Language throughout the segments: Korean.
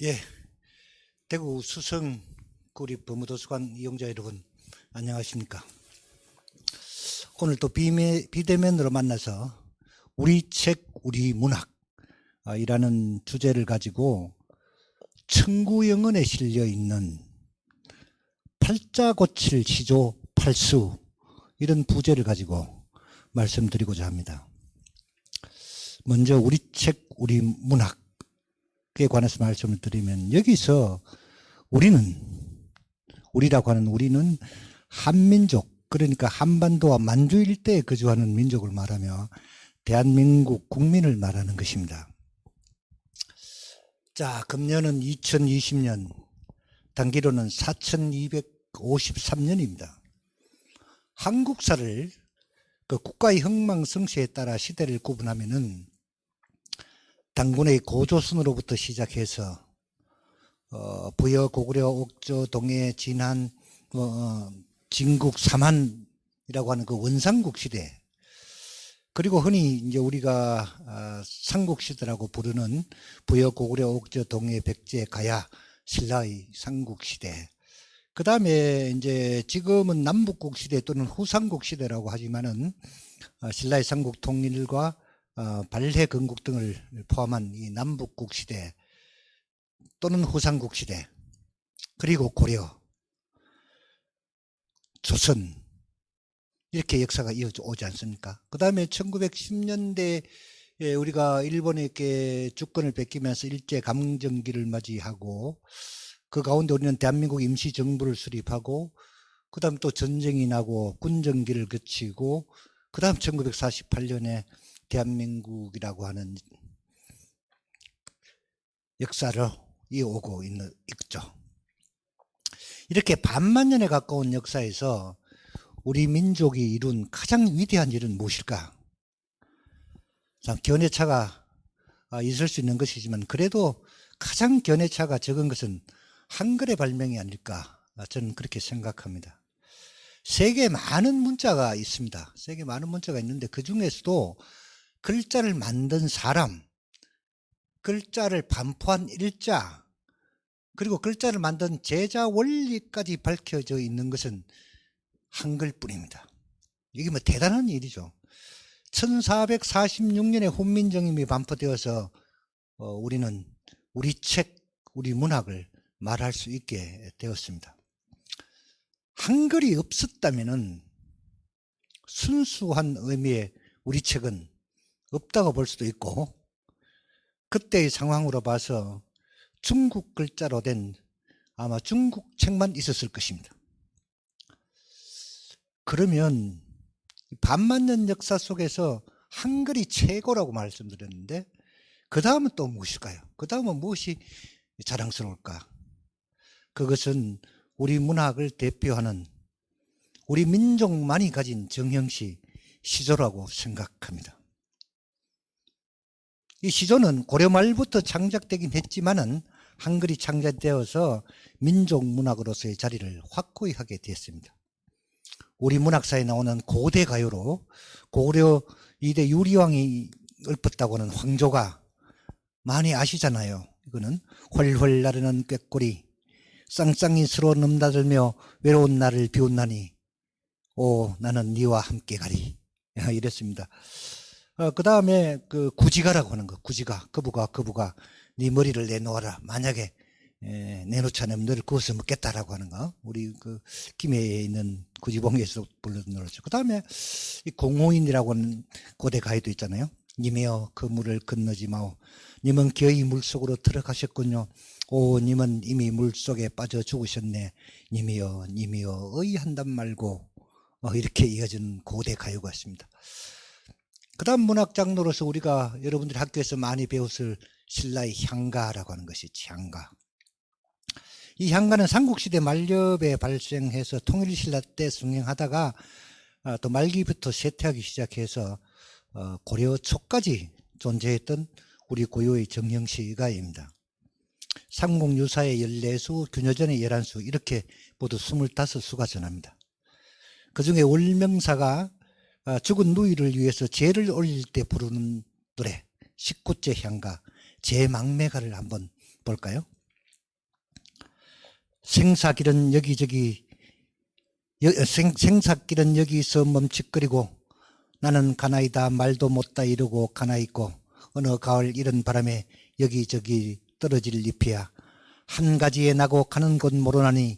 예, 대구 수성 구립법무도서관 이용자 여러분 안녕하십니까. 오늘 또 비대면으로 만나서 우리 책 우리 문학 이라는 주제를 가지고 청구영언에 실려 있는 팔자 고칠 시조 팔수 이런 부제를 가지고 말씀드리고자 합니다. 먼저 우리 책 우리 문학에 관해서 말씀을 드리면, 여기서 우리라고 하는 우리는 한민족, 그러니까 한반도와 만주 일대에 거주하는 민족을 말하며 대한민국 국민을 말하는 것입니다. 자, 금년은 2020년, 단기로는 4253년입니다. 한국사를 그 국가의 흥망성쇠에 따라 시대를 구분하면은 당군의 고조선으로부터 시작해서 부여, 고구려, 옥조, 동해, 진한, 진국, 삼한이라고 하는 그 원삼국 시대, 그리고 흔히 이제 우리가 삼국시대라고 부르는 부여, 고구려, 옥조, 동해, 백제, 가야, 신라의 삼국 시대. 그 다음에 이제 지금은 남북국 시대 또는 후삼국 시대라고 하지만은 신라의 삼국 통일과 발해 건국 등을 포함한 이 남북국 시대 또는 후삼국 시대, 그리고 고려, 조선, 이렇게 역사가 이어져 오지 않습니까? 그 다음에 1910년대에 우리가 일본에게 주권을 뺏기면서 일제 감정기를 맞이하고, 그 가운데 우리는 대한민국 임시정부를 수립하고, 그 다음 또 전쟁이 나고 군정기를 거치고, 그 다음 1948년에 대한민국이라고 하는 역사를 이어오고 있죠. 이렇게 반만 년에 가까운 역사에서 우리 민족이 이룬 가장 위대한 일은 무엇일까? 참 견해차가 있을 수 있는 것이지만, 그래도 가장 견해차가 적은 것은 한글의 발명이 아닐까, 저는 그렇게 생각합니다. 세계에 많은 문자가 있습니다. 세계에 많은 문자가 있는데 그 중에서도 글자를 만든 사람, 글자를 반포한 일자, 그리고 글자를 만든 제자 원리까지 밝혀져 있는 것은 한글뿐입니다. 이게 뭐 대단한 일이죠. 1446년에 훈민정음이 반포되어서 우리는 우리 책, 우리 문학을 말할 수 있게 되었습니다. 한글이 없었다면은 순수한 의미의 우리 책은 없다고 볼 수도 있고, 그때의 상황으로 봐서 중국 글자로 된 아마 중국 책만 있었을 것입니다. 그러면 반만 년 역사 속에서 한글이 최고라고 말씀드렸는데, 그 다음은 또 무엇일까요? 그 다음은 무엇이 자랑스러울까? 그것은 우리 문학을 대표하는 우리 민족만이 가진 정형시, 시조라고 생각합니다. 이 시조는 고려 말부터 창작되긴 했지만은 한글이 창작되어서 민족 문학으로서의 자리를 확고히 하게 되었습니다. 우리 문학사에 나오는 고대 가요로 고구려 2대 유리왕이 읊었다고 하는 황조가 많이 아시잖아요. 이거는 훨훨 나르는 꾀꼬리, 쌍쌍이 서로 넘나들며 외로운 나를 비웃나니 오 나는 네와 함께 가리, 이랬습니다. 그 다음에 그 구지가라고 하는 거, 구지가, 거부가 네 머리를 내놓아라, 만약에 내놓지 않으면 너를 구워서 먹겠다라고 하는 거, 우리 그 김해에 있는 구지봉에서 불렀던 노래죠. 그 다음에 이 공호인이라고 하는 고대 가요도 있잖아요. 님이여 그 물을 건너지 마오, 님은 기어이 물속으로 들어가셨군요, 오 님은 이미 물속에 빠져 죽으셨네, 님이여 의한단 말고, 이렇게 이어진 고대 가요가 있습니다. 그 다음 문학 장르로서 우리가 여러분들이 학교에서 많이 배웠을 신라의 향가라고 하는 것이지, 향가. 이 향가는 삼국시대 말엽에 발생해서 통일신라 때 성행하다가 또 말기부터 쇠퇴하기 시작해서 고려 초까지 존재했던 우리 고유의 정형시가입니다. 삼국유사의 14수, 균여전의 11수, 이렇게 모두 25수가 전합니다. 그 중에 월명사가 죽은 누이를 위해서 제를 올릴 때 부르는 노래 19제 향가 제망매가를 한번 볼까요? 생사길은 여기저기 생사길은 여기서 멈칫거리고 나는 가나이다 말도 못다 이러고 가나있고 어느 가을 이른 바람에 여기저기 떨어질 잎이야 한 가지에 나고 가는 곳 모르나니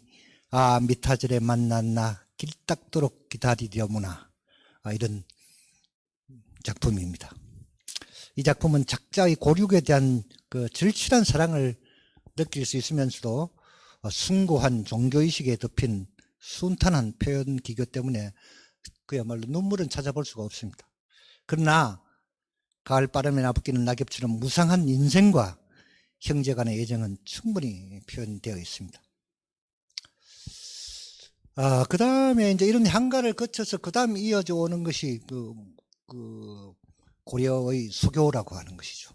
아 미타절에 만났나 길 닦도록 기다리려무나 이런 작품입니다. 이 작품은 작자의 고륙에 대한 그 절실한 사랑을 느낄 수 있으면서도 숭고한 종교의식에 덮인 순탄한 표현 기교 때문에 그야말로 눈물은 찾아볼 수가 없습니다. 그러나 가을바람에 나부끼는 낙엽처럼 무상한 인생과 형제간의 애정은 충분히 표현되어 있습니다. 그 다음에 이제 이런 향가를 거쳐서 그 다음 이어져 오는 것이 고려의 수교라고 하는 것이죠.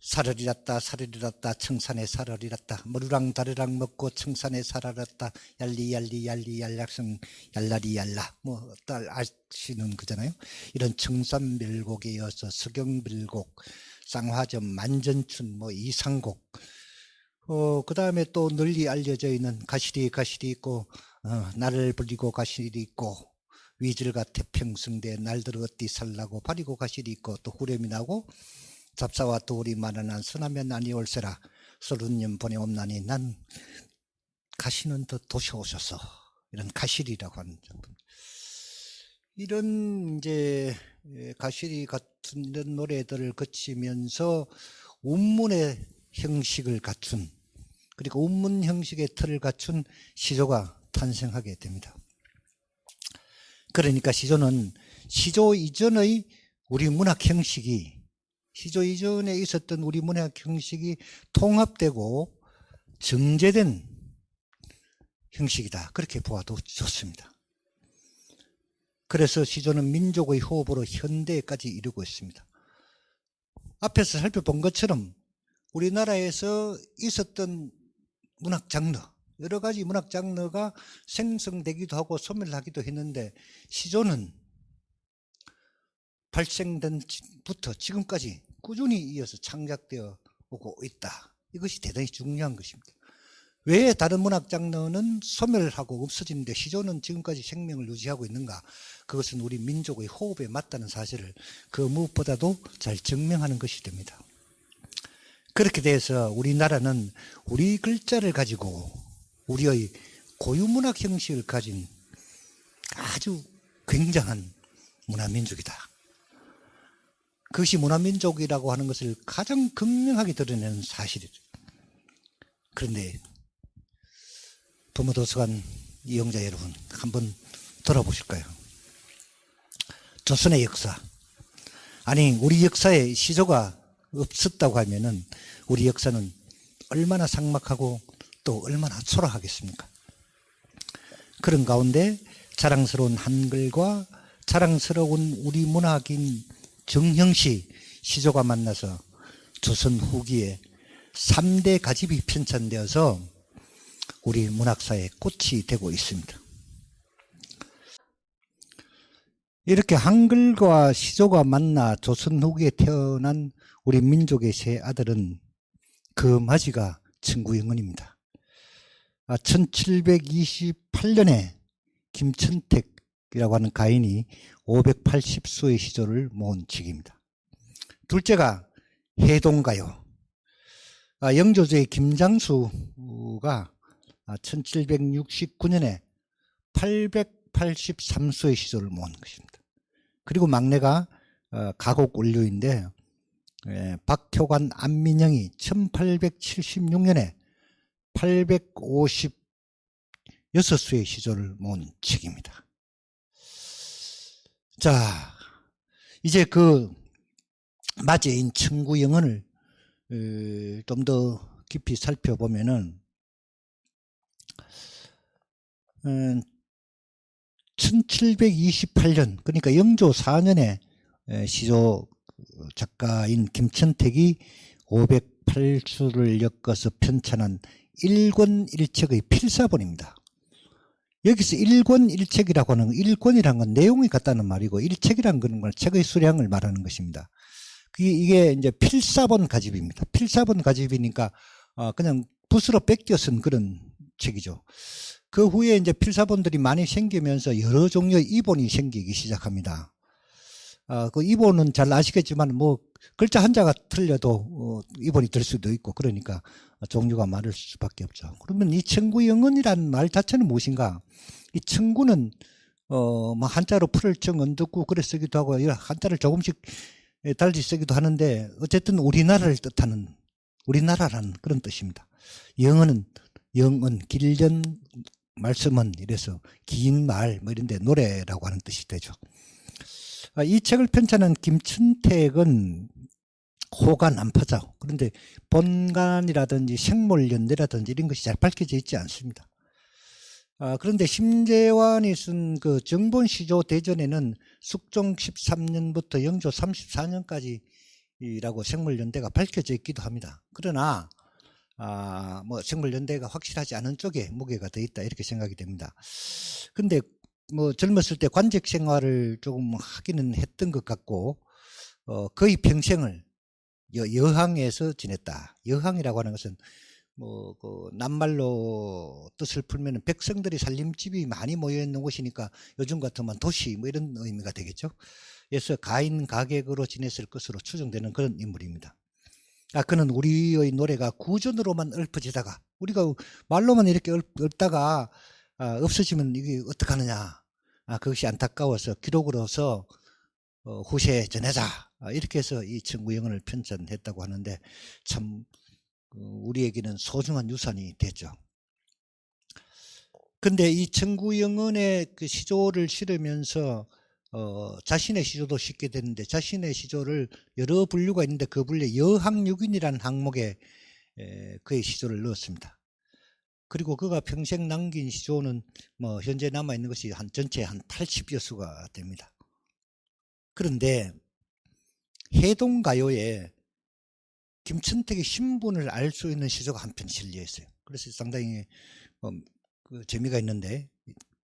사르리랐다 사르리랐다 청산에 사르리랐다 머루랑 다르랑 먹고 청산에 사르리랐다 얄리얄리 얄리 얄락성 얄라리 얄라 뭐 딸 아시는 거잖아요. 이런 청산별곡에 이어서 서경별곡 쌍화점 만전춘 뭐 이상곡 그 다음에 또 널리 알려져 있는 가시리 있고 나를 불리고 가시리 있고 위질과 태평성대 날들어 어디 살라고 바리고 가시리 있고 또 후렴이 나고 잡사와 돌이 많으난 선하면 아니올세라 소른님 보내옵나니 난 가시는 더 도셔오셔서 이런 가시리라고 하는 작품. 이런 이제 가시리 같은 이런 노래들을 거치면서 운문의 형식을 갖춘 그리고 운문 형식의 틀을 갖춘 시조가 탄생하게 됩니다. 그러니까 시조는 시조 이전의 우리 문학 형식이 시조 이전에 있었던 우리 문학 형식이 통합되고 정제된 형식이다. 그렇게 보아도 좋습니다. 그래서 시조는 민족의 호흡으로 현대까지 이르고 있습니다. 앞에서 살펴본 것처럼 우리나라에서 있었던 문학 장르, 여러 가지 문학 장르가 생성되기도 하고 소멸하기도 했는데 시조는 발생된부터 지금까지 꾸준히 이어서 창작되어 오고 있다. 이것이 대단히 중요한 것입니다. 왜 다른 문학 장르는 소멸하고 없어지는데 시조는 지금까지 생명을 유지하고 있는가? 그것은 우리 민족의 호흡에 맞다는 사실을 그 무엇보다도 잘 증명하는 것이 됩니다. 그렇게 돼서 우리나라는 우리 글자를 가지고 우리의 고유문학 형식을 가진 아주 굉장한 문화민족이다. 그것이 문화민족이라고 하는 것을 가장 극명하게 드러내는 사실이죠. 그런데 부모도서관 이용자 여러분 한번 돌아보실까요? 조선의 역사, 아니 우리 역사에 시조가 없었다고 하면은 우리 역사는 얼마나 삭막하고 또 얼마나 초라하겠습니까? 그런 가운데 자랑스러운 한글과 자랑스러운 우리 문학인 정형시 시조가 만나서 조선 후기에 3대 가집이 편찬되어서 우리 문학사의 꽃이 되고 있습니다. 이렇게 한글과 시조가 만나 조선 후기에 태어난 우리 민족의 세 아들은 금아지가 청구영언입니다. 1728년에 김천택이라고 하는 가인이 580수의 시조를 모은 책입니다. 둘째가 해동가요. 영조제의 김장수가 1769년에 883수의 시조를 모은 것입니다. 그리고 막내가 가곡원류인데 박효관 안민영이 1876년에 856수의 시조를 모은 책입니다. 자, 이제 그 마제인 청구영언을 좀 더 깊이 살펴보면은 1728년 그러니까 영조 4년에 시조 작가인 김천택이 508수를 엮어서 편찬한 일권일책의 필사본입니다. 여기서 일권일책이라고 하는 일권이라는 건 내용이 같다는 말이고 일책이라는 건 책의 수량을 말하는 것입니다. 이게 이제 필사본 가집입니다. 필사본 가집이니까 그냥 붓으로 뺏겨 쓴 그런 책이죠. 그 후에 이제 필사본들이 많이 생기면서 여러 종류의 이본이 생기기 시작합니다. 그 이본은 잘 아시겠지만 뭐 글자 한자가 틀려도 이본이 될 수도 있고 그러니까 종류가 많을 수밖에 없죠. 그러면 이 청구영언이라는 말 자체는 무엇인가? 이 청구는 뭐 한자로 풀을 정 듣고 그래 쓰기도 하고 한자를 조금씩 달리 쓰기도 하는데 어쨌든 우리나라를 뜻하는 우리나라라는 그런 뜻입니다. 영언은 영언, 길년, 말씀은 이래서 긴 말 뭐 이런데 노래라고 하는 뜻이 되죠. 이 책을 편찬한 김춘택은 호가 난파자. 그런데 본간이라든지 생물연대라든지 이런 것이 잘 밝혀져 있지 않습니다. 그런데 심재환이 쓴 그 정본시조 대전에는 숙종 13년부터 영조 34년까지라고 생물연대가 밝혀져 있기도 합니다. 그러나 뭐 생물연대가 확실하지 않은 쪽에 무게가 더 있다 이렇게 생각이 됩니다. 근데 뭐 젊었을 때 관직 생활을 조금 하기는 했던 것 같고 거의 평생을 여항에서 지냈다. 여항이라고 하는 것은 뭐 그 낱말로 뜻을 풀면 백성들이 살림집이 많이 모여 있는 곳이니까 요즘 같으면 도시 뭐 이런 의미가 되겠죠. 그래서 가인 가객으로 지냈을 것으로 추정되는 그런 인물입니다. 그는 우리의 노래가 구전으로만 읊어지다가 우리가 말로만 이렇게 읊다가 없어지면 이게 어떡하느냐. 그것이 안타까워서 기록으로서 후세에 전하자. 이렇게 해서 이 청구영언을 편찬했다고 하는데 참 우리에게는 소중한 유산이 됐죠. 근데 이 청구영언의 그 시조를 실으면서 자신의 시조도 싣게 되는데 자신의 시조를 여러 분류가 있는데 그 분류에 여항육인이라는 항목에 그의 시조를 넣었습니다. 그리고 그가 평생 남긴 시조는 뭐 현재 남아있는 것이 전체 한 80여 수가 됩니다. 그런데 해동가요에 김춘택의 신분을 알 수 있는 시조가 한 편 실려 있어요. 그래서 상당히 그 재미가 있는데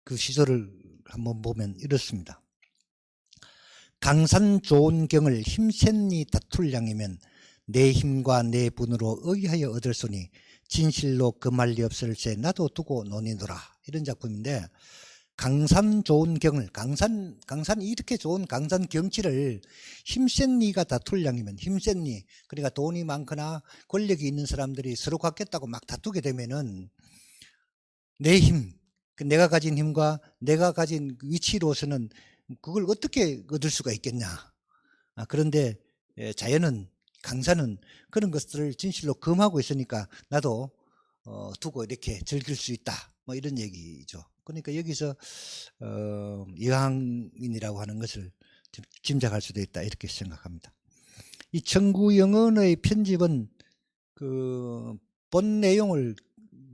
그 시조를 한번 보면 이렇습니다. 강산 좋은 경을 힘센니 다툴 양이면 내 힘과 내 분으로 의하여 얻을소니 진실로 그 말리 없을세 나도 두고 논이노라. 이런 작품인데 강산 좋은 경을 강산이 이렇게 좋은 강산 경치를 힘센 니가 다툴 양이면 힘센 니 그러니까 돈이 많거나 권력이 있는 사람들이 서로 갖겠다고 막 다투게 되면은 내 힘, 내가 가진 힘과 내가 가진 위치로서는 그걸 어떻게 얻을 수가 있겠냐. 그런데 자연은 강산은 그런 것들을 진실로 금하고 있으니까 나도 두고 이렇게 즐길 수 있다. 뭐 이런 얘기죠. 그러니까 여기서 여항인이라고 하는 것을 짐작할 수도 있다 이렇게 생각합니다. 이 청구영언의 편집은 그 본 내용을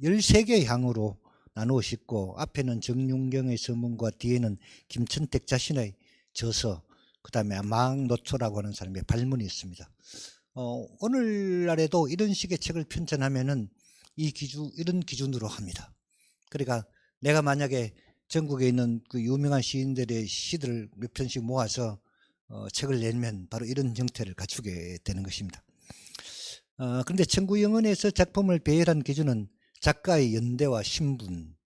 13개 항으로 나누어 싣고 앞에는 정윤경의 서문과 뒤에는 김춘택 자신의 저서 그 다음에 망노초라고 하는 사람의 발문이 있습니다. 오늘날에도 이런 식의 책을 편찬하면은 이런 기준으로 합니다. 그러니까 내가 만약에 전국에 있는 그 유명한 시인들의 시들을 몇 편씩 모아서 책을 내면 바로 이런 형태를 갖추게 되는 것입니다. 그런데 청구영언에서 작품을 배열한 기준은 작가의 연대와 신분,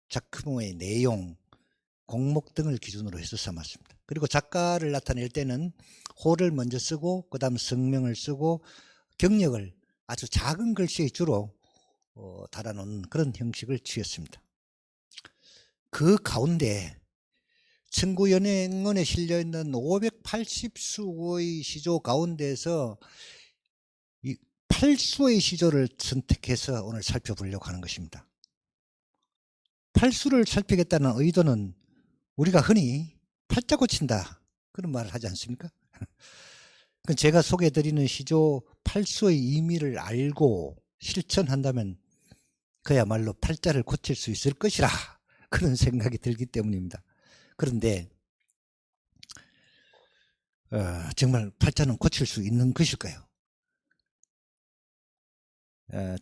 작품의 내용, 공목 등을 기준으로 해서 삼았습니다. 그리고 작가를 나타낼 때는 호를 먼저 쓰고 그 다음 성명을 쓰고 경력을 아주 작은 글씨에 주로 달아놓은 그런 형식을 취했습니다. 그 가운데 청구영언에 실려있는 580수의 시조 가운데서 이 8수의 시조를 선택해서 오늘 살펴보려고 하는 것입니다. 8수를 살피겠다는 의도는 우리가 흔히 팔자 고친다 그런 말을 하지 않습니까? 제가 소개해드리는 시조 8수의 의미를 알고 실천한다면 그야말로 팔자를 고칠 수 있을 것이라 그런 생각이 들기 때문입니다. 그런데 정말 팔자는 고칠 수 있는 것일까요?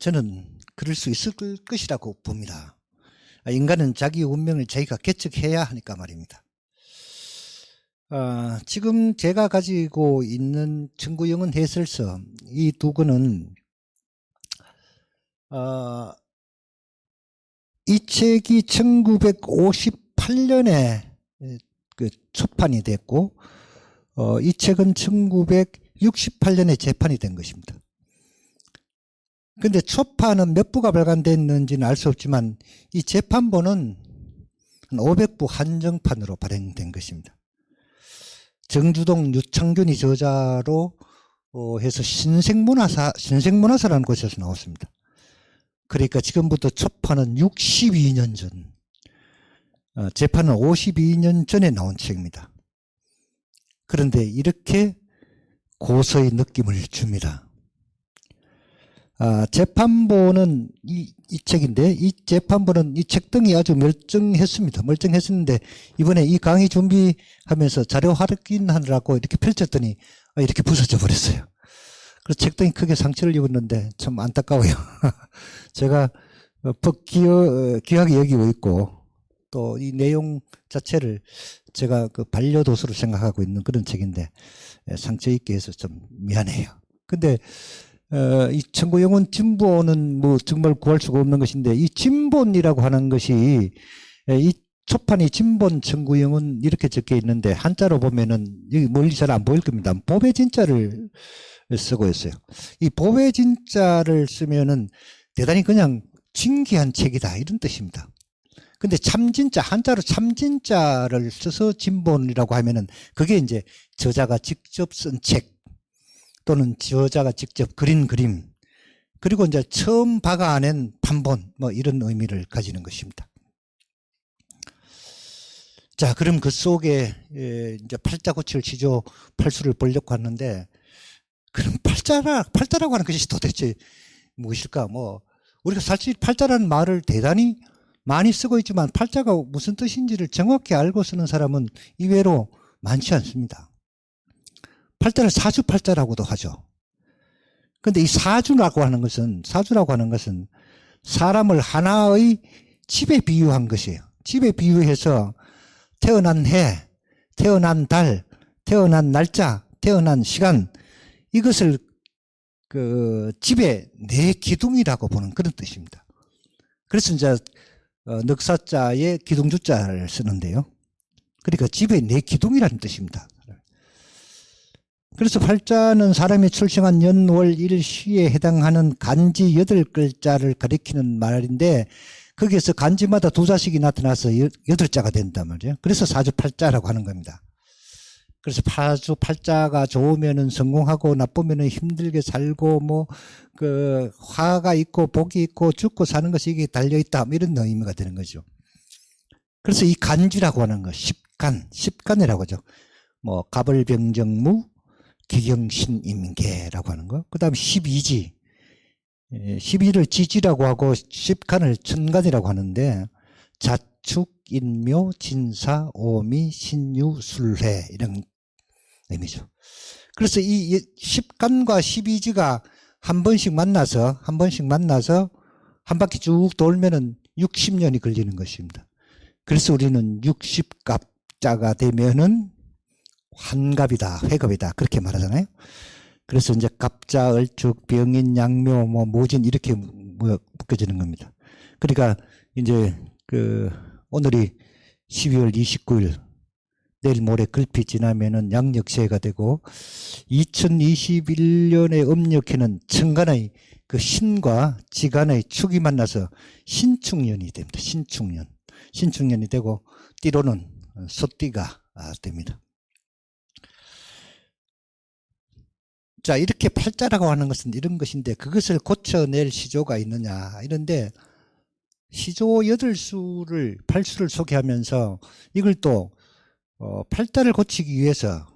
저는 그럴 수 있을 것이라고 봅니다. 인간은 자기 운명을 자기가 개척해야 하니까 말입니다. 지금 제가 가지고 있는 청구영언 해설서 이 두 권은 어, 이 책이 1958년에 그 초판이 됐고, 이 책은 1968년에 재판이 된 것입니다. 근데 초판은 몇 부가 발간됐는지는 알 수 없지만 이 재판본은 한 500부 한정판으로 발행된 것입니다. 정주동 유창균이 저자로 해서 신생문화사라는 곳에서 나왔습니다. 그러니까 지금부터 초판은 62년 전, 재판은 52년 전에 나온 책입니다. 그런데 이렇게 고서의 느낌을 줍니다. 재판본은 이 책인데, 이 재판본은 이 책등이 아주 멀쩡했습니다. 멀쩡했었는데 이번에 이 강의 준비하면서 자료 확인하느라고 이렇게 펼쳤더니 이렇게 부서져 버렸어요. 그래서 책등이 크게 상처를 입었는데 참 안타까워요. 제가 귀하게 여기고 있고, 또 이 내용 자체를 제가 그 반려도서로 생각하고 있는 그런 책인데 상처 입게 해서 좀 미안해요. 근데 이 청구영혼 진본은 뭐 정말 구할 수가 없는 것인데, 이 진본이라고 하는 것이, 이 초판이 진본 청구영혼 이렇게 적혀 있는데 한자로 보면은 여기 멀리 잘 안 보일 겁니다. 보배진자를 쓰고 있어요. 이 보배진자를 쓰면은 대단히 그냥 진귀한 책이다 이런 뜻입니다. 근데 참진자, 한자로 참진자를 써서 진본이라고 하면은 그게 이제 저자가 직접 쓴 책, 또는 저자가 직접 그린 그림, 그리고 이제 처음 박아낸 판본, 뭐 이런 의미를 가지는 것입니다. 자, 그럼 그 속에 이제 팔자고칠 시조 팔수를 보려고 하는데, 그럼 팔자라고 하는 것이 도대체 무엇일까? 뭐 우리가 사실 팔자라는 말을 대단히 많이 쓰고 있지만 팔자가 무슨 뜻인지를 정확히 알고 쓰는 사람은 의외로 많지 않습니다. 팔자를 사주팔자라고도 하죠. 근데 이 사주라고 하는 것은 사람을 하나의 집에 비유한 것이에요. 집에 비유해서 태어난 해, 태어난 달, 태어난 날짜, 태어난 시간, 이것을 그 집의 내 기둥이라고 보는 그런 뜻입니다. 그래서 이제 넉사자에 기둥주자를 쓰는데요. 그러니까 집의 내 기둥이라는 뜻입니다. 그래서 팔자는 사람이 출생한 년, 월, 일, 시에 해당하는 간지 8글자를 가리키는 말인데, 거기에서 간지마다 두 자식이 나타나서 8자가 된단 말이에요. 그래서 사주팔자라고 하는 겁니다. 그래서 사주팔자가 좋으면은 성공하고 나쁘면은 힘들게 살고 그 화가 있고 복이 있고 죽고 사는 것이 이게 달려있다, 이런 의미가 되는 거죠. 그래서 이 간지라고 하는 거, 십간이라고 하죠. 뭐 갑을병정무, 기경신임계라고 하는 거. 그 다음에 12지. 12를 지지라고 하고 10간을 천간이라고 하는데, 자축, 인묘, 진사, 오미, 신유, 술회 이런 의미죠. 그래서 이 10간과 12지가 한 번씩 만나서 한 바퀴 쭉 돌면은 60년이 걸리는 것입니다. 그래서 우리는 60갑자가 되면은 환갑이다, 회갑이다, 그렇게 말하잖아요. 그래서 이제 갑자, 을축, 병인, 양묘, 모진 이렇게 묶여지는 겁니다. 그러니까 이제 오늘이 12월 29일, 내일 모레 글피 지나면은 양력세가 되고, 2021년의 음력해는 천간의 그 신과 지간의 축이 만나서 신축년이 됩니다. 신축년이 되고, 띠로는 소띠가 됩니다. 자, 이렇게 팔자라고 하는 것은 이런 것인데, 그것을 고쳐낼 시조가 있느냐 이런데, 시조 8수를 8수를 소개하면서 이걸 또 팔자를 고치기 위해서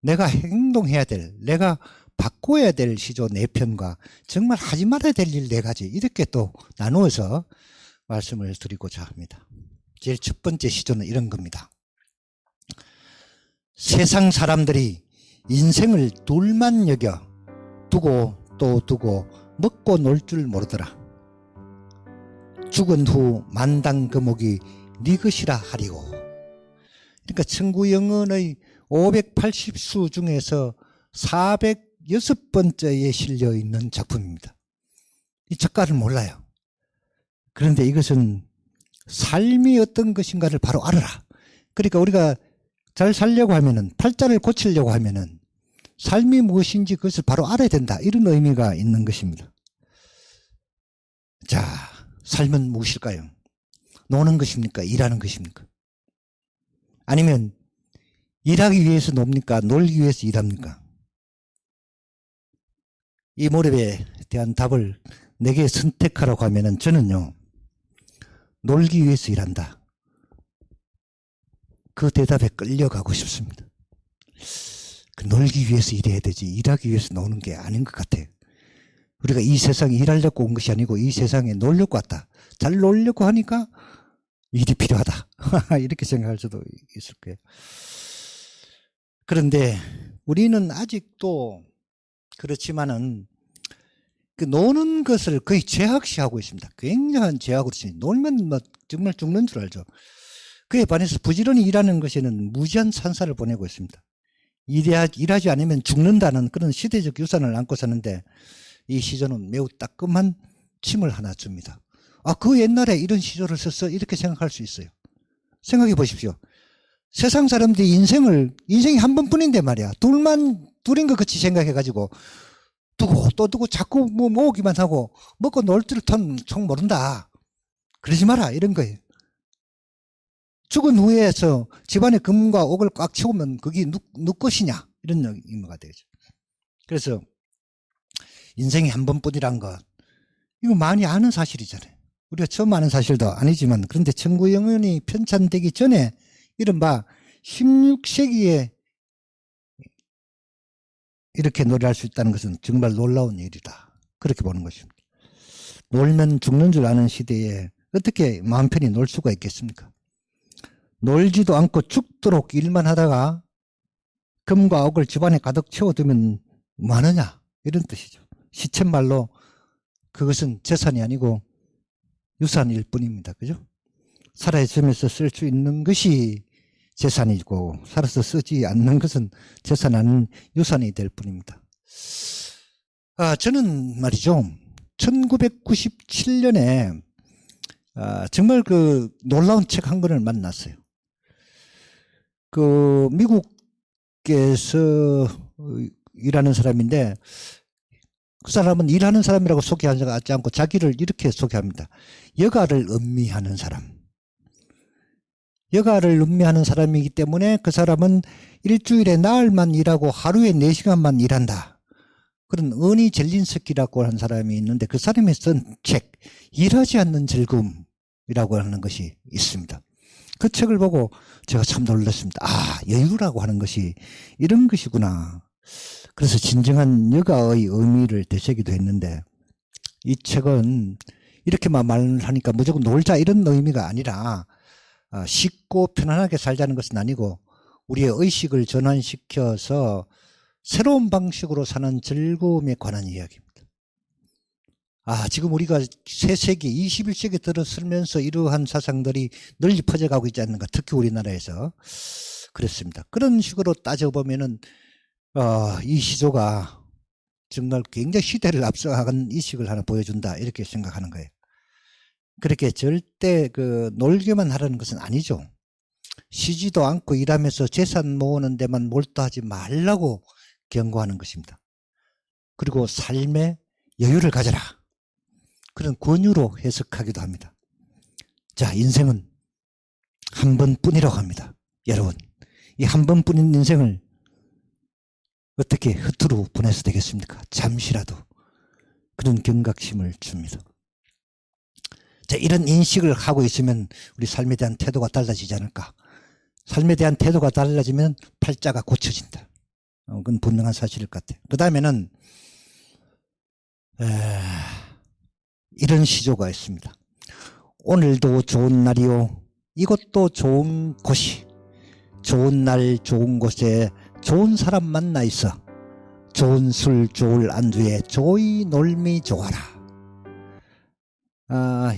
내가 행동해야 될, 내가 바꿔야 될 시조 4편과 정말 하지 말아야 될 일 4가지, 이렇게 또 나누어서 말씀을 드리고자 합니다. 제일 첫 번째 시조는 이런 겁니다. 세상 사람들이 인생을 둘만 여겨 두고 또 두고 먹고 놀 줄 모르더라. 죽은 후 만당거목이 네 것이라 하리고. 그러니까 청구영언의 580수 중에서 406번째에 실려 있는 작품입니다. 이 작가를 몰라요. 그런데 이것은 삶이 어떤 것인가를 바로 알아라. 그러니까 우리가 잘 살려고 하면은, 팔자를 고치려고 하면은 삶이 무엇인지 그것을 바로 알아야 된다. 이런 의미가 있는 것입니다. 자, 삶은 무엇일까요? 노는 것입니까? 일하는 것입니까? 아니면 일하기 위해서 놉니까? 놀기 위해서 일합니까? 이 몰입에 대한 답을 내게 선택하라고 하면은 저는요, 놀기 위해서 일한다. 그 대답에 끌려가고 싶습니다. 놀기 위해서 일해야 되지 일하기 위해서 노는 게 아닌 것 같아요. 우리가 이 세상에 일하려고 온 것이 아니고 이 세상에 놀려고 왔다. 잘 놀려고 하니까 일이 필요하다. 이렇게 생각할 수도 있을 거예요. 그런데 우리는 아직도 그렇지만은 그 노는 것을 거의 죄악시하고 있습니다. 굉장한 죄악으로 씁니다. 놀면 뭐 정말 죽는 줄 알죠. 그에 반해서 부지런히 일하는 것에는 무지한 산사를 보내고 있습니다. 일하지 않으면 죽는다는 그런 시대적 유산을 안고 사는데 이 시조는 매우 따끔한 침을 하나 줍니다. 아, 그 옛날에 이런 시조를 썼어? 이렇게 생각할 수 있어요. 생각해 보십시오. 세상 사람들이 인생이 한 번뿐인데 말이야. 둘인 것 같이 생각해가지고 두고 또 두고 자꾸 뭐 모으기만 하고 먹고 놀 줄 총 모른다. 그러지 마라. 이런 거예요. 죽은 후에서 집안의 금과 옥을 꽉 채우면 그게 누구 것이냐 이런 의미가 되죠. 그래서 인생이 한 번뿐이란 것 이거 많이 아는 사실이잖아요. 우리가 처음 아는 사실도 아니지만 그런데 천구영원이 편찬되기 전에 이른바 16세기에 이렇게 노래할 수 있다는 것은 정말 놀라운 일이다. 그렇게 보는 것입니다. 놀면 죽는 줄 아는 시대에 어떻게 마음 편히 놀 수가 있겠습니까? 놀지도 않고 죽도록 일만 하다가 금과 옥을 집안에 가득 채워두면 뭐하느냐 이런 뜻이죠. 시쳇말로 그것은 재산이 아니고 유산일 뿐입니다. 그죠? 살아있으면서 쓸 수 있는 것이 재산이고 살아서 쓰지 않는 것은 재산 아닌 유산이 될 뿐입니다. 저는 말이죠. 1997년에 정말 그 놀라운 책 한 권을 만났어요. 그 미국에서 일하는 사람인데 그 사람은 일하는 사람이라고 소개하지 않고 자기를 이렇게 소개합니다. 여가를 음미하는 사람. 여가를 음미하는 사람이기 때문에 그 사람은 일주일에 나흘만 일하고 하루에 4시간만 일한다. 그런 어니 젤린스키라고 하는 사람이 있는데 그 사람이 쓴 책 일하지 않는 즐거움이라고 하는 것이 있습니다. 그 책을 보고 제가 참 놀랐습니다. 아, 여유라고 하는 것이 이런 것이구나. 그래서 진정한 여가의 의미를 되새기도 했는데 이 책은 이렇게만 말하니까 무조건 놀자 이런 의미가 아니라 쉽고 편안하게 살자는 것은 아니고 우리의 의식을 전환시켜서 새로운 방식으로 사는 즐거움에 관한 이야기입니다. 지금 우리가 새 세기 21세기 들어서면서 이러한 사상들이 널리 퍼져가고 있지 않는가. 특히 우리나라에서 그렇습니다. 그런 식으로 따져보면은 이 시조가 정말 굉장히 시대를 앞서간 이식을 하나 보여준다 이렇게 생각하는 거예요. 그렇게 절대 놀기만 하라는 것은 아니죠. 쉬지도 않고 일하면서 재산 모으는 데만 몰두하지 말라고 경고하는 것입니다. 그리고 삶의 여유를 가져라. 그런 권유로 해석하기도 합니다. 자, 인생은 한 번뿐이라고 합니다. 여러분, 이 한 번뿐인 인생을 어떻게 허투루 보내서 되겠습니까? 잠시라도 그런 경각심을 줍니다. 자, 이런 인식을 하고 있으면 우리 삶에 대한 태도가 달라지지 않을까? 삶에 대한 태도가 달라지면 팔자가 고쳐진다. 그건 분명한 사실일 것 같아요. 그 다음에는 이런 시조가 있습니다. 오늘도 좋은 날이요. 이것도 좋은 곳이. 좋은 날 좋은 곳에 좋은 사람 만나 있어. 좋은 술 좋을 안주에 조이 놀미 좋아라.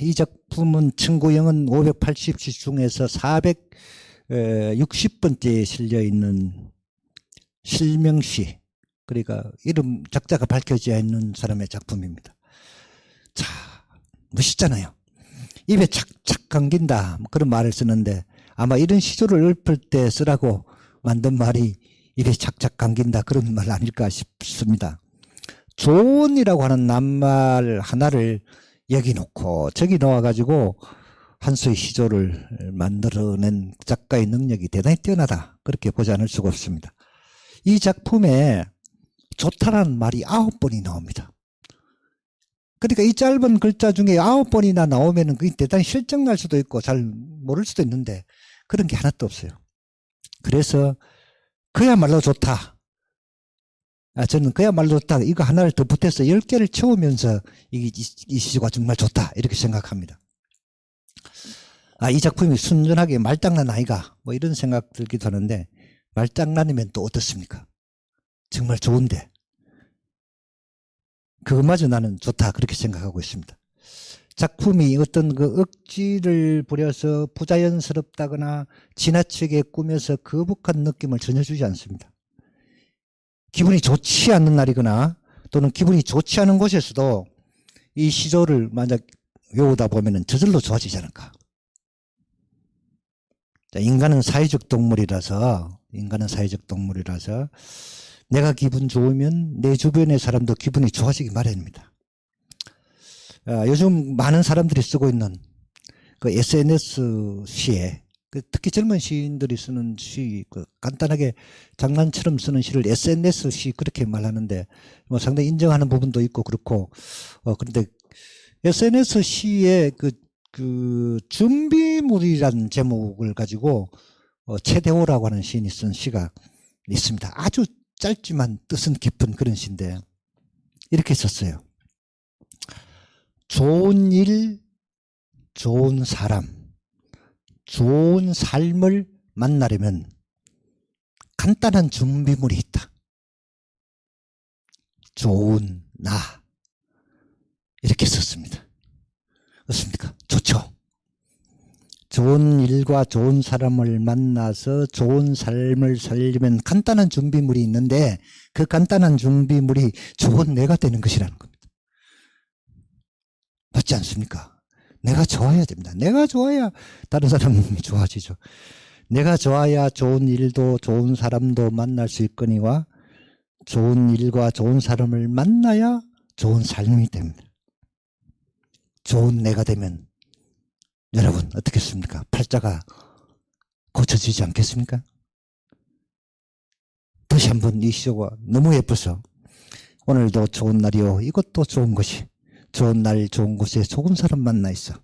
이 작품은 천구영은 580시 중에서 460번째에 실려있는 실명시, 그러니까 이름 작자가 밝혀져 있는 사람의 작품입니다. 자, 멋있잖아요. 입에 착착 감긴다. 그런 말을 쓰는데 아마 이런 시조를 읊을 때 쓰라고 만든 말이 입에 착착 감긴다. 그런 말 아닐까 싶습니다. 조언이라고 하는 낱말 하나를 여기 놓고 저기 놓아가지고 한 수의 시조를 만들어낸 작가의 능력이 대단히 뛰어나다. 그렇게 보지 않을 수가 없습니다. 이 작품에 좋다라는 말이 9번이 나옵니다. 그러니까 이 짧은 글자 중에 9번이나 나오면은 그게 대단히 실증날 수도 있고 잘 모를 수도 있는데 그런 게 하나도 없어요. 그래서 그야말로 좋다. 저는 그야말로 좋다. 이거 하나를 더 보태서 10개를 채우면서 이 시조가 정말 좋다. 이렇게 생각합니다. 이 작품이 순전하게 말장난 아이가 뭐 이런 생각 들기도 하는데 말장난이면 또 어떻습니까? 정말 좋은데 그것마저 나는 좋다 그렇게 생각하고 있습니다. 작품이 어떤 그 억지를 부려서 부자연스럽다거나 지나치게 꾸며서 거북한 느낌을 전혀 주지 않습니다. 기분이 좋지 않는 날이거나 또는 기분이 좋지 않은 곳에서도 이 시조를 만약 외우다 보면은 저절로 좋아지지 않을까. 인간은 사회적 동물이라서 내가 기분 좋으면 내 주변의 사람도 기분이 좋아지기 마련입니다. 요즘 많은 사람들이 쓰고 있는 그 SNS 시에 특히 젊은 시인들이 쓰는 시, 간단하게 장난처럼 쓰는 시를 SNS 시 그렇게 말하는데 뭐 상당히 인정하는 부분도 있고 그렇고 그런데 SNS 시의 그 준비물이라는 제목을 가지고 최대호라고 하는 시인이 쓴 시가 있습니다. 아주 짧지만 뜻은 깊은 그런 시인데 이렇게 썼어요. 좋은 일, 좋은 사람, 좋은 삶을 만나려면 간단한 준비물이 있다. 좋은 나 이렇게 썼습니다. 어떻습니까? 좋죠. 좋은 일과 좋은 사람을 만나서 좋은 삶을 살려면 간단한 준비물이 있는데 그 간단한 준비물이 좋은 내가 되는 것이라는 겁니다. 맞지 않습니까? 내가 좋아야 됩니다. 내가 좋아야 다른 사람이 좋아지죠. 내가 좋아야 좋은 일도 좋은 사람도 만날 수 있거니와 좋은 일과 좋은 사람을 만나야 좋은 삶이 됩니다. 좋은 내가 되면 여러분 어떻겠습니까? 팔자가 고쳐지지 않겠습니까? 다시 한번 이 시조가 너무 예뻐서 오늘도 좋은 날이요. 이것도 좋은 것이 좋은 날 좋은 곳에 좋은 사람 만나 있어.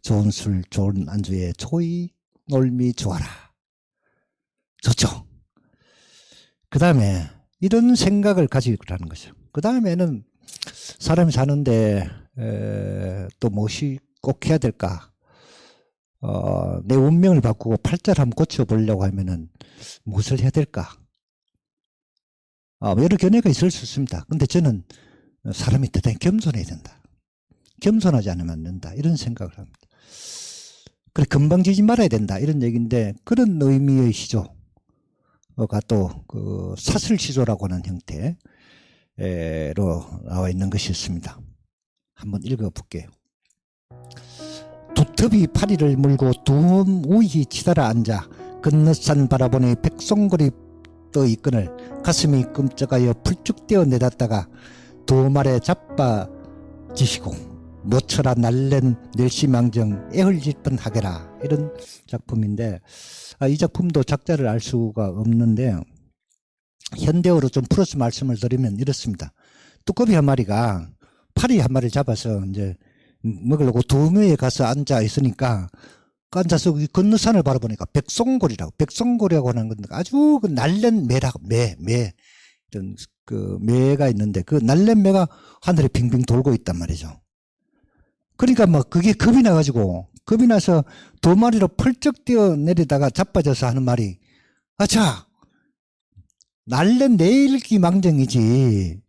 좋은 술 좋은 안주에 조이 놀미 좋아라. 좋죠. 그 다음에 이런 생각을 가지라는 거죠. 그 다음에는 사람이 사는데 또 무엇이 꼭 해야 될까? 내 운명을 바꾸고 팔자를 한번 고쳐보려고 하면은 무엇을 해야 될까? 여러 견해가 있을 수 있습니다. 근데 저는 사람이 대단히 겸손해야 된다. 겸손하지 않으면 안 된다. 이런 생각을 합니다. 그래, 건방지지 말아야 된다. 이런 얘기인데, 그런 의미의 시조가 또, 그, 사슬시조라고 하는 형태로 나와 있는 것이 있습니다. 한번 읽어볼게요. 두텁이 파리를 물고 두음 우이 치달아 앉아 건너산 바라보니 백송골이 떠 있거늘 가슴이 끔쩍하여 풀쭉 뛰어 내닫다가 두 말에 자빠지시고 모처라 날랜 멸시망정 애흘질 뻔하게라. 이런 작품인데 이 작품도 작자를 알 수가 없는데 현대어로 좀 풀어서 말씀을 드리면 이렇습니다. 뚜꺼비 한 마리가 파리 한 마리를 잡아서 이제 먹으려고 도매에 가서 앉아 있으니까 앉아서 건너산을 바라보니까 백송골이라고 하는 건데 아주 그 날랜 매라고 매 이런 그 매가 있는데 그 날랜 매가 하늘에 빙빙 돌고 있단 말이죠. 그러니까 막 그게 겁이 나서 두 마리로 펄쩍 뛰어내리다가 자빠져서 하는 말이 아차 날랜 내일기 망정이지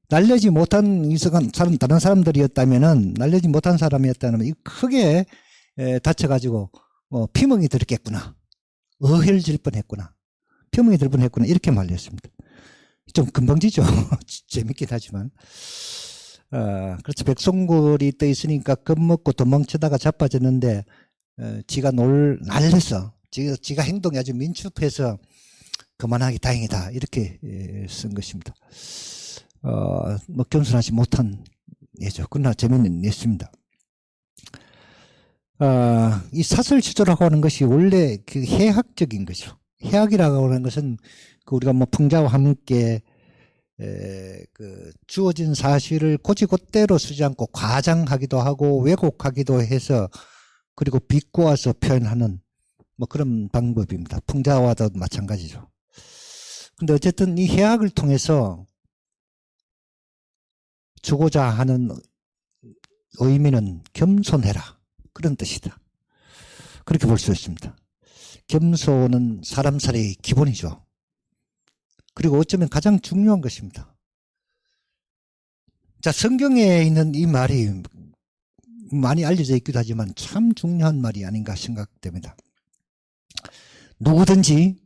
날려지 못한 이성한 사람 다른 사람들이었다면은 날려지 못한 사람이었다면 이 크게 다쳐가지고 피멍이 들었겠구나 어혈질 뻔했구나 피멍이 들 뻔했구나 이렇게 말렸습니다. 좀 금방지죠. 재밌긴 하지만 그렇죠. 백송골이 떠 있으니까 겁먹고 도망치다가 자빠졌는데, 지가 날려서, 지가 행동이 아주 민첩해서 그만하기 다행이다. 이렇게 쓴 것입니다. 뭐 겸손하지 못한 예죠. 그러나 재미는 예습니다. 이 사설시조라고 하는 것이 원래 그 해학적인 거죠. 해학이라고 하는 것은 그 우리가 뭐 풍자와 함께 그 주어진 사실을 곧이곧대로 쓰지 않고 과장하기도 하고 왜곡하기도 해서 그리고 비꼬아서 표현하는 뭐 그런 방법입니다. 풍자와도 마찬가지죠. 근데 어쨌든 이 해학을 통해서 주고자 하는 의미는 겸손해라. 그런 뜻이다. 그렇게 볼 수 있습니다. 겸손은 사람 살이의 기본이죠. 그리고 어쩌면 가장 중요한 것입니다. 자, 성경에 있는 이 말이 많이 알려져 있기도 하지만 참 중요한 말이 아닌가 생각됩니다. 누구든지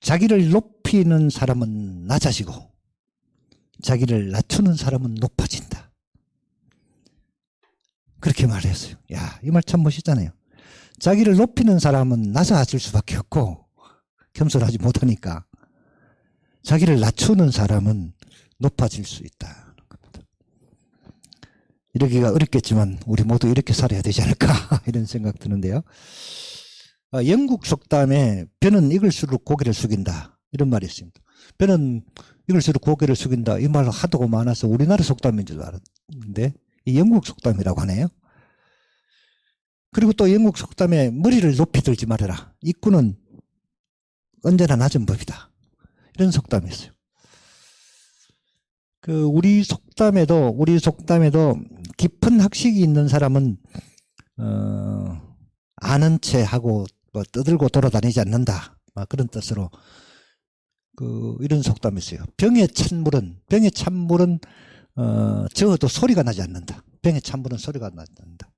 자기를 높이는 사람은 낮아지고 자기를 낮추는 사람은 높아진다. 그렇게 말했어요. 야, 이 말 참 멋있잖아요. 자기를 높이는 사람은 낮아질 수밖에 없고 겸손하지 못하니까 자기를 낮추는 사람은 높아질 수 있다. 이러기가 어렵겠지만 우리 모두 이렇게 살아야 되지 않을까 이런 생각 드는데요. 영국 속담에 벼는 익을수록 고개를 숙인다 이런 말이 있습니다. 벼는 익을수록 고개를 숙인다 이 말 하도 많아서 우리나라 속담인 줄 알았는데 이 영국 속담이라고 하네요. 그리고 또 영국 속담에 머리를 높이 들지 말아라. 입구는 언제나 낮은 법이다. 이런 속담이 있어요. 우리 속담에도 깊은 학식이 있는 사람은 아는 채 하고 뭐 떠들고 돌아다니지 않는다. 그런 뜻으로 이런 속담이 있어요. 병에 찬물은 저어도 소리가 나지 않는다. 병에 찬물은 소리가 나지 않는다.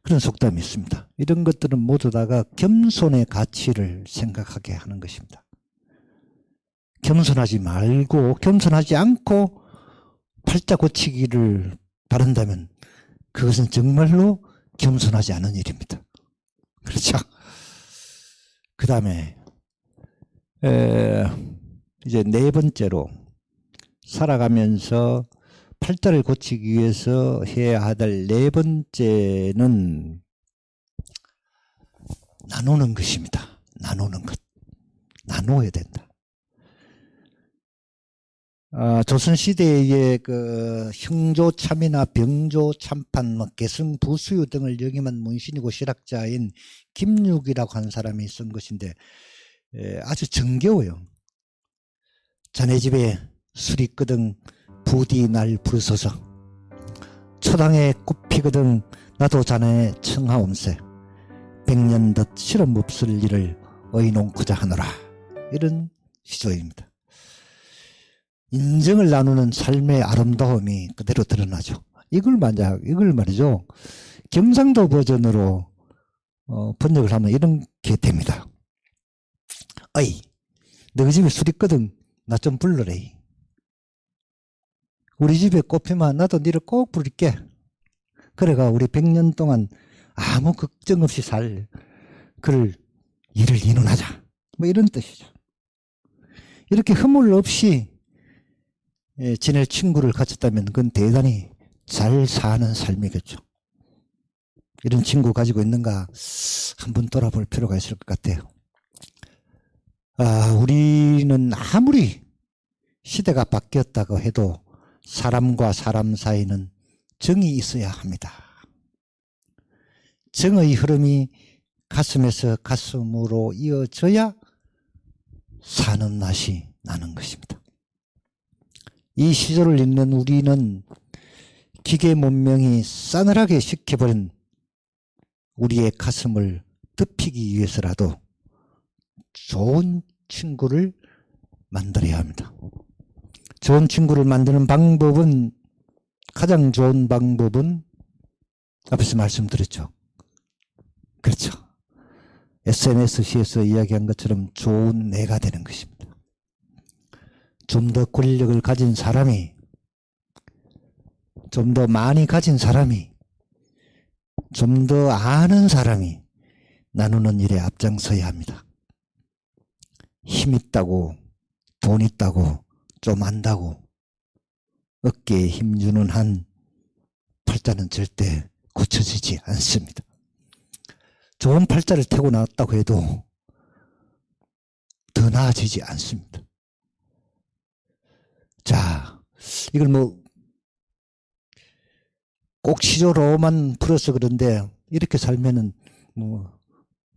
그런 속담이 있습니다. 이런 것들은 모두 다가 겸손의 가치를 생각하게 하는 것입니다. 겸손하지 않고 팔자 고치기를 바란다면 그것은 정말로 겸손하지 않은 일입니다. 그렇죠? 그 다음에 이제 네 번째로 살아가면서 팔자를 고치기 위해서 해야 할 네 번째는 나누는 것입니다. 나누는 것. 나누어야 된다. 조선시대의 형조참이나 병조참판, 개성부수유 등을 역임한 문신이고 실학자인 김육이라고 하는 사람이 쓴 것인데 아주 정겨워요. 자네 집에 술이 있거든 부디 날 부르소서. 초당에 꽃 피거든 나도 자네 청하옴세. 백년덧 실험 없을 일을 의논코자 하노라. 이런 시조입니다. 인정을 나누는 삶의 아름다움이 그대로 드러나죠. 이걸 말이죠. 경상도 버전으로 번역을 하면 이렇게 됩니다. 어이, 너희 집에 술 있거든 나 좀 불러래. 우리 집에 꽃피면 나도 니를 꼭 부를게. 그래가 우리 100년 동안 아무 걱정 없이 살 그를 일을 이룬하자. 뭐 이런 뜻이죠. 이렇게 허물 없이 지낼 친구를 갖췄다면 그건 대단히 잘 사는 삶이겠죠. 이런 친구 가지고 있는가 한번 돌아볼 필요가 있을 것 같아요. 우리는 아무리 시대가 바뀌었다고 해도 사람과 사람 사이는 정이 있어야 합니다. 정의 흐름이 가슴에서 가슴으로 이어져야 사는 맛이 나는 것입니다. 이 시조를 읽는 우리는 기계 문명이 싸늘하게 식혀버린 우리의 가슴을 덮이기 위해서라도 좋은 친구를 만들어야 합니다. 좋은 친구를 만드는 방법은 가장 좋은 방법은 앞에서 말씀드렸죠. 그렇죠. SNS에서 이야기한 것처럼 좋은 내가 되는 것입니다. 좀 더 권력을 가진 사람이, 좀 더 많이 가진 사람이, 좀 더 아는 사람이 나누는 일에 앞장서야 합니다. 힘 있다고, 돈 있다고, 좀 안다고 어깨에 힘주는 한 팔자는 절대 고쳐지지 않습니다. 좋은 팔자를 태고 나왔다고 해도 더 나아지지 않습니다. 자, 이걸 꼭 시조로만 풀어서 그런데 이렇게 살면은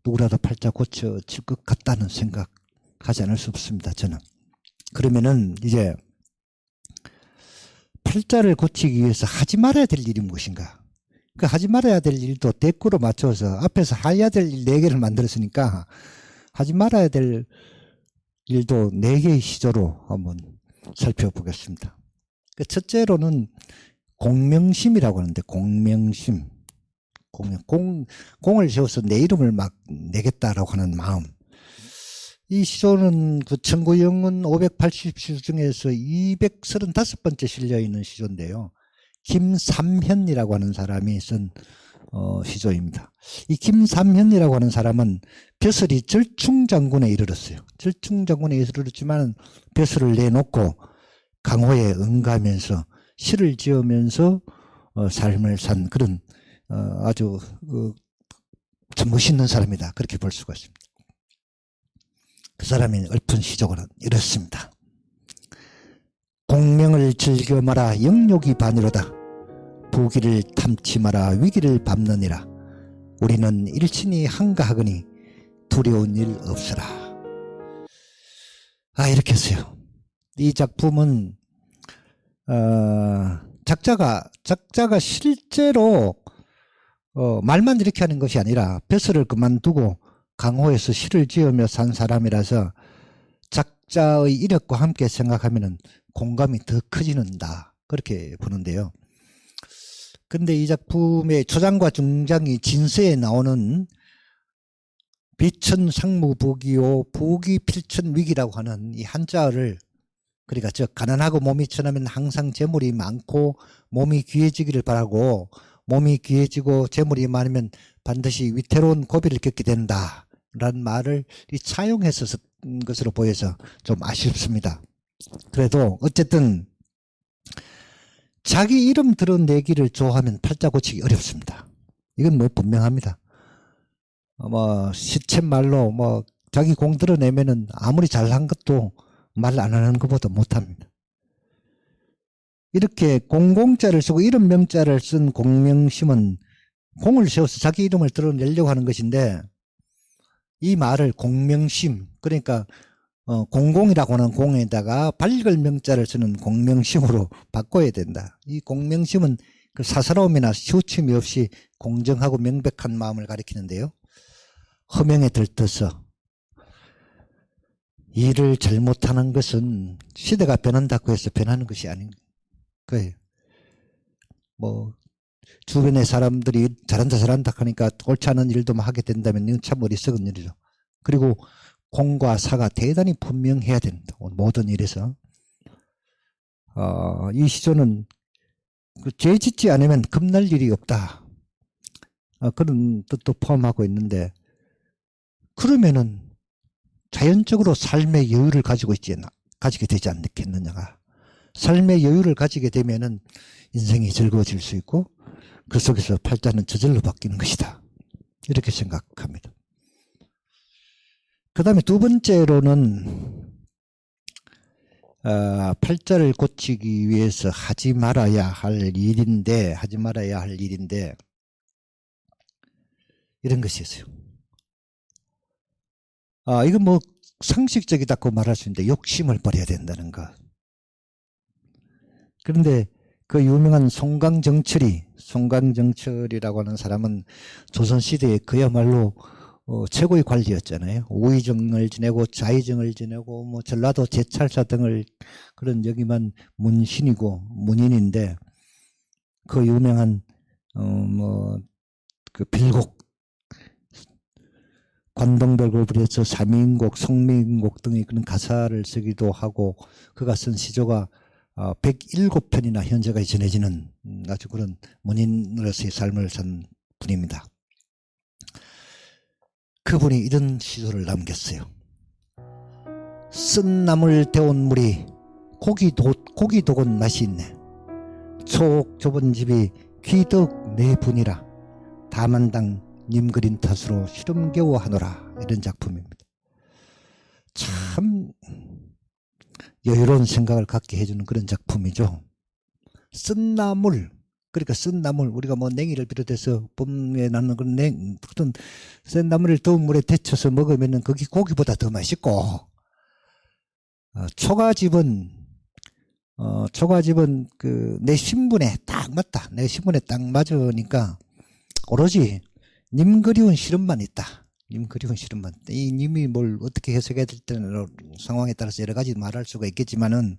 누구라도 팔자 고쳐질 것 같다는 생각하지 않을 수 없습니다. 저는. 그러면은 이제 팔자를 고치기 위해서 하지 말아야 될 일이 무엇인가? 그 하지 말아야 될 일도 대꾸로 맞춰서 앞에서 해야 될 일 4개를 만들었으니까 하지 말아야 될 일도 4개의 시조로 한번 살펴보겠습니다. 그 첫째로는 공명심이라고 하는데, 공명심. 공을 세워서 내 이름을 막 내겠다라고 하는 마음. 이 시조는 그 천구영은 580시 중에서 235번째 실려 있는 시조인데요. 김삼현이라고 하는 사람이 쓴 시조입니다. 이 김삼현이라고 하는 사람은 벼슬이 절충장군에 이르렀어요. 절충장군에 이르렀지만 벼슬을 내놓고 강호에 응가하면서 시를 지으면서 삶을 산 그런 아주 참 멋있는 사람이다. 그렇게 볼 수가 있습니다. 그 사람의 읊은 시조는 이렇습니다. 공명을 즐겨 마라 영욕이 반이로다. 부귀를 탐치 마라 위기를 밟느니라. 우리는 일신이 한가하거니 두려운 일 없으라. 이렇게 했어요. 이 작품은 작자가 실제로 말만 이렇게 하는 것이 아니라 벼슬을 그만두고 강호에서 시를 지으며 산 사람이라서 작자의 이력과 함께 생각하면 공감이 더 커지는다. 그렇게 보는데요. 근데 이 작품의 초장과 중장이 진서에 나오는 비천상무부기요 부기필천위기라고 하는 이 한자를, 그러니까 즉 가난하고 몸이 천하면 항상 재물이 많고 몸이 귀해지기를 바라고, 몸이 귀해지고 재물이 많으면 반드시 위태로운 고비를 겪게 된다 라는 말을 차용해서 쓴 것으로 보여서 좀 아쉽습니다. 그래도 어쨌든 자기 이름 드러내기를 좋아하면 팔자 고치기 어렵습니다. 이건 분명합니다. 시쳇말로 자기 공 드러내면은 아무리 잘한 것도 말 안 하는 것보다 못합니다. 이렇게 공공자를 쓰고 이름 명자를 쓴 공명심은 공을 세워서 자기 이름을 드러내려고 하는 것인데, 이 말을 공명심, 그러니까 공공이라고 하는 공에다가 밝을 명자를 쓰는 공명심으로 바꿔야 된다. 이 공명심은 그 사사로움이나 시우침이 없이 공정하고 명백한 마음을 가리키는데요. 허명에 들떠서 일을 잘못하는 것은 시대가 변한다고 해서 변하는 것이 아닌 거예요. 주변의 사람들이 잘한다 하니까 옳지 않은 일도 하게 된다면 이건 참 어리석은 일이죠. 그리고 공과 사가 대단히 분명해야 됩니다. 모든 일에서. 이 시조는 죄 짓지 않으면 겁날 일이 없다. 그런 뜻도 포함하고 있는데, 그러면은 자연적으로 삶의 여유를 가지게 되지 않겠느냐가. 삶의 여유를 가지게 되면은 인생이 즐거워질 수 있고 그 속에서 팔자는 저절로 바뀌는 것이다. 이렇게 생각합니다. 그 다음에 두 번째로는 팔자를 고치기 위해서 하지 말아야 할 일인데 이런 것이 있어요. 이건 상식적이다고 말할 수 있는데 욕심을 버려야 된다는 것. 그런데 그 유명한 송강정철이라고 하는 사람은 조선시대에 그야말로 최고의 관리였잖아요. 우의정을 지내고 자의정을 지내고 전라도 제찰사 등을, 그런 여기만 문신이고 문인인데, 그 유명한 그 빌곡 관동별곡을 비롯해서 삼인곡, 성민곡 등의 그런 가사를 쓰기도 하고 그가 쓴 시조가 107편이나 현재까지 전해지는 아주 그런 문인으로서의 삶을 산 분입니다. 그분이 이런 시조를 남겼어요. 쓴 나물 데운 물이 고기도곤 맛이 있네. 촉 좁은 집이 귀덕 네 분이라 다만당 님 그린 탓으로 시름겨워 하노라. 이런 작품입니다. 참 여유로운 생각을 갖게 해주는 그런 작품이죠. 쓴 나물, 그러니까 쓴 나물, 우리가 뭐 냉이를 비롯해서 봄에 나는 그런 그런 쓴 나물을 더운 물에 데쳐서 먹으면은 거기 고기보다 더 맛있고, 초가집은 그 내 신분에 딱 맞다. 내 신분에 딱 맞으니까 오로지 님 그리운 시름만 있다. 님 그리운 시름만. 이 님이 뭘 어떻게 해석해야 될 때는 상황에 따라서 여러 가지 말할 수가 있겠지만은,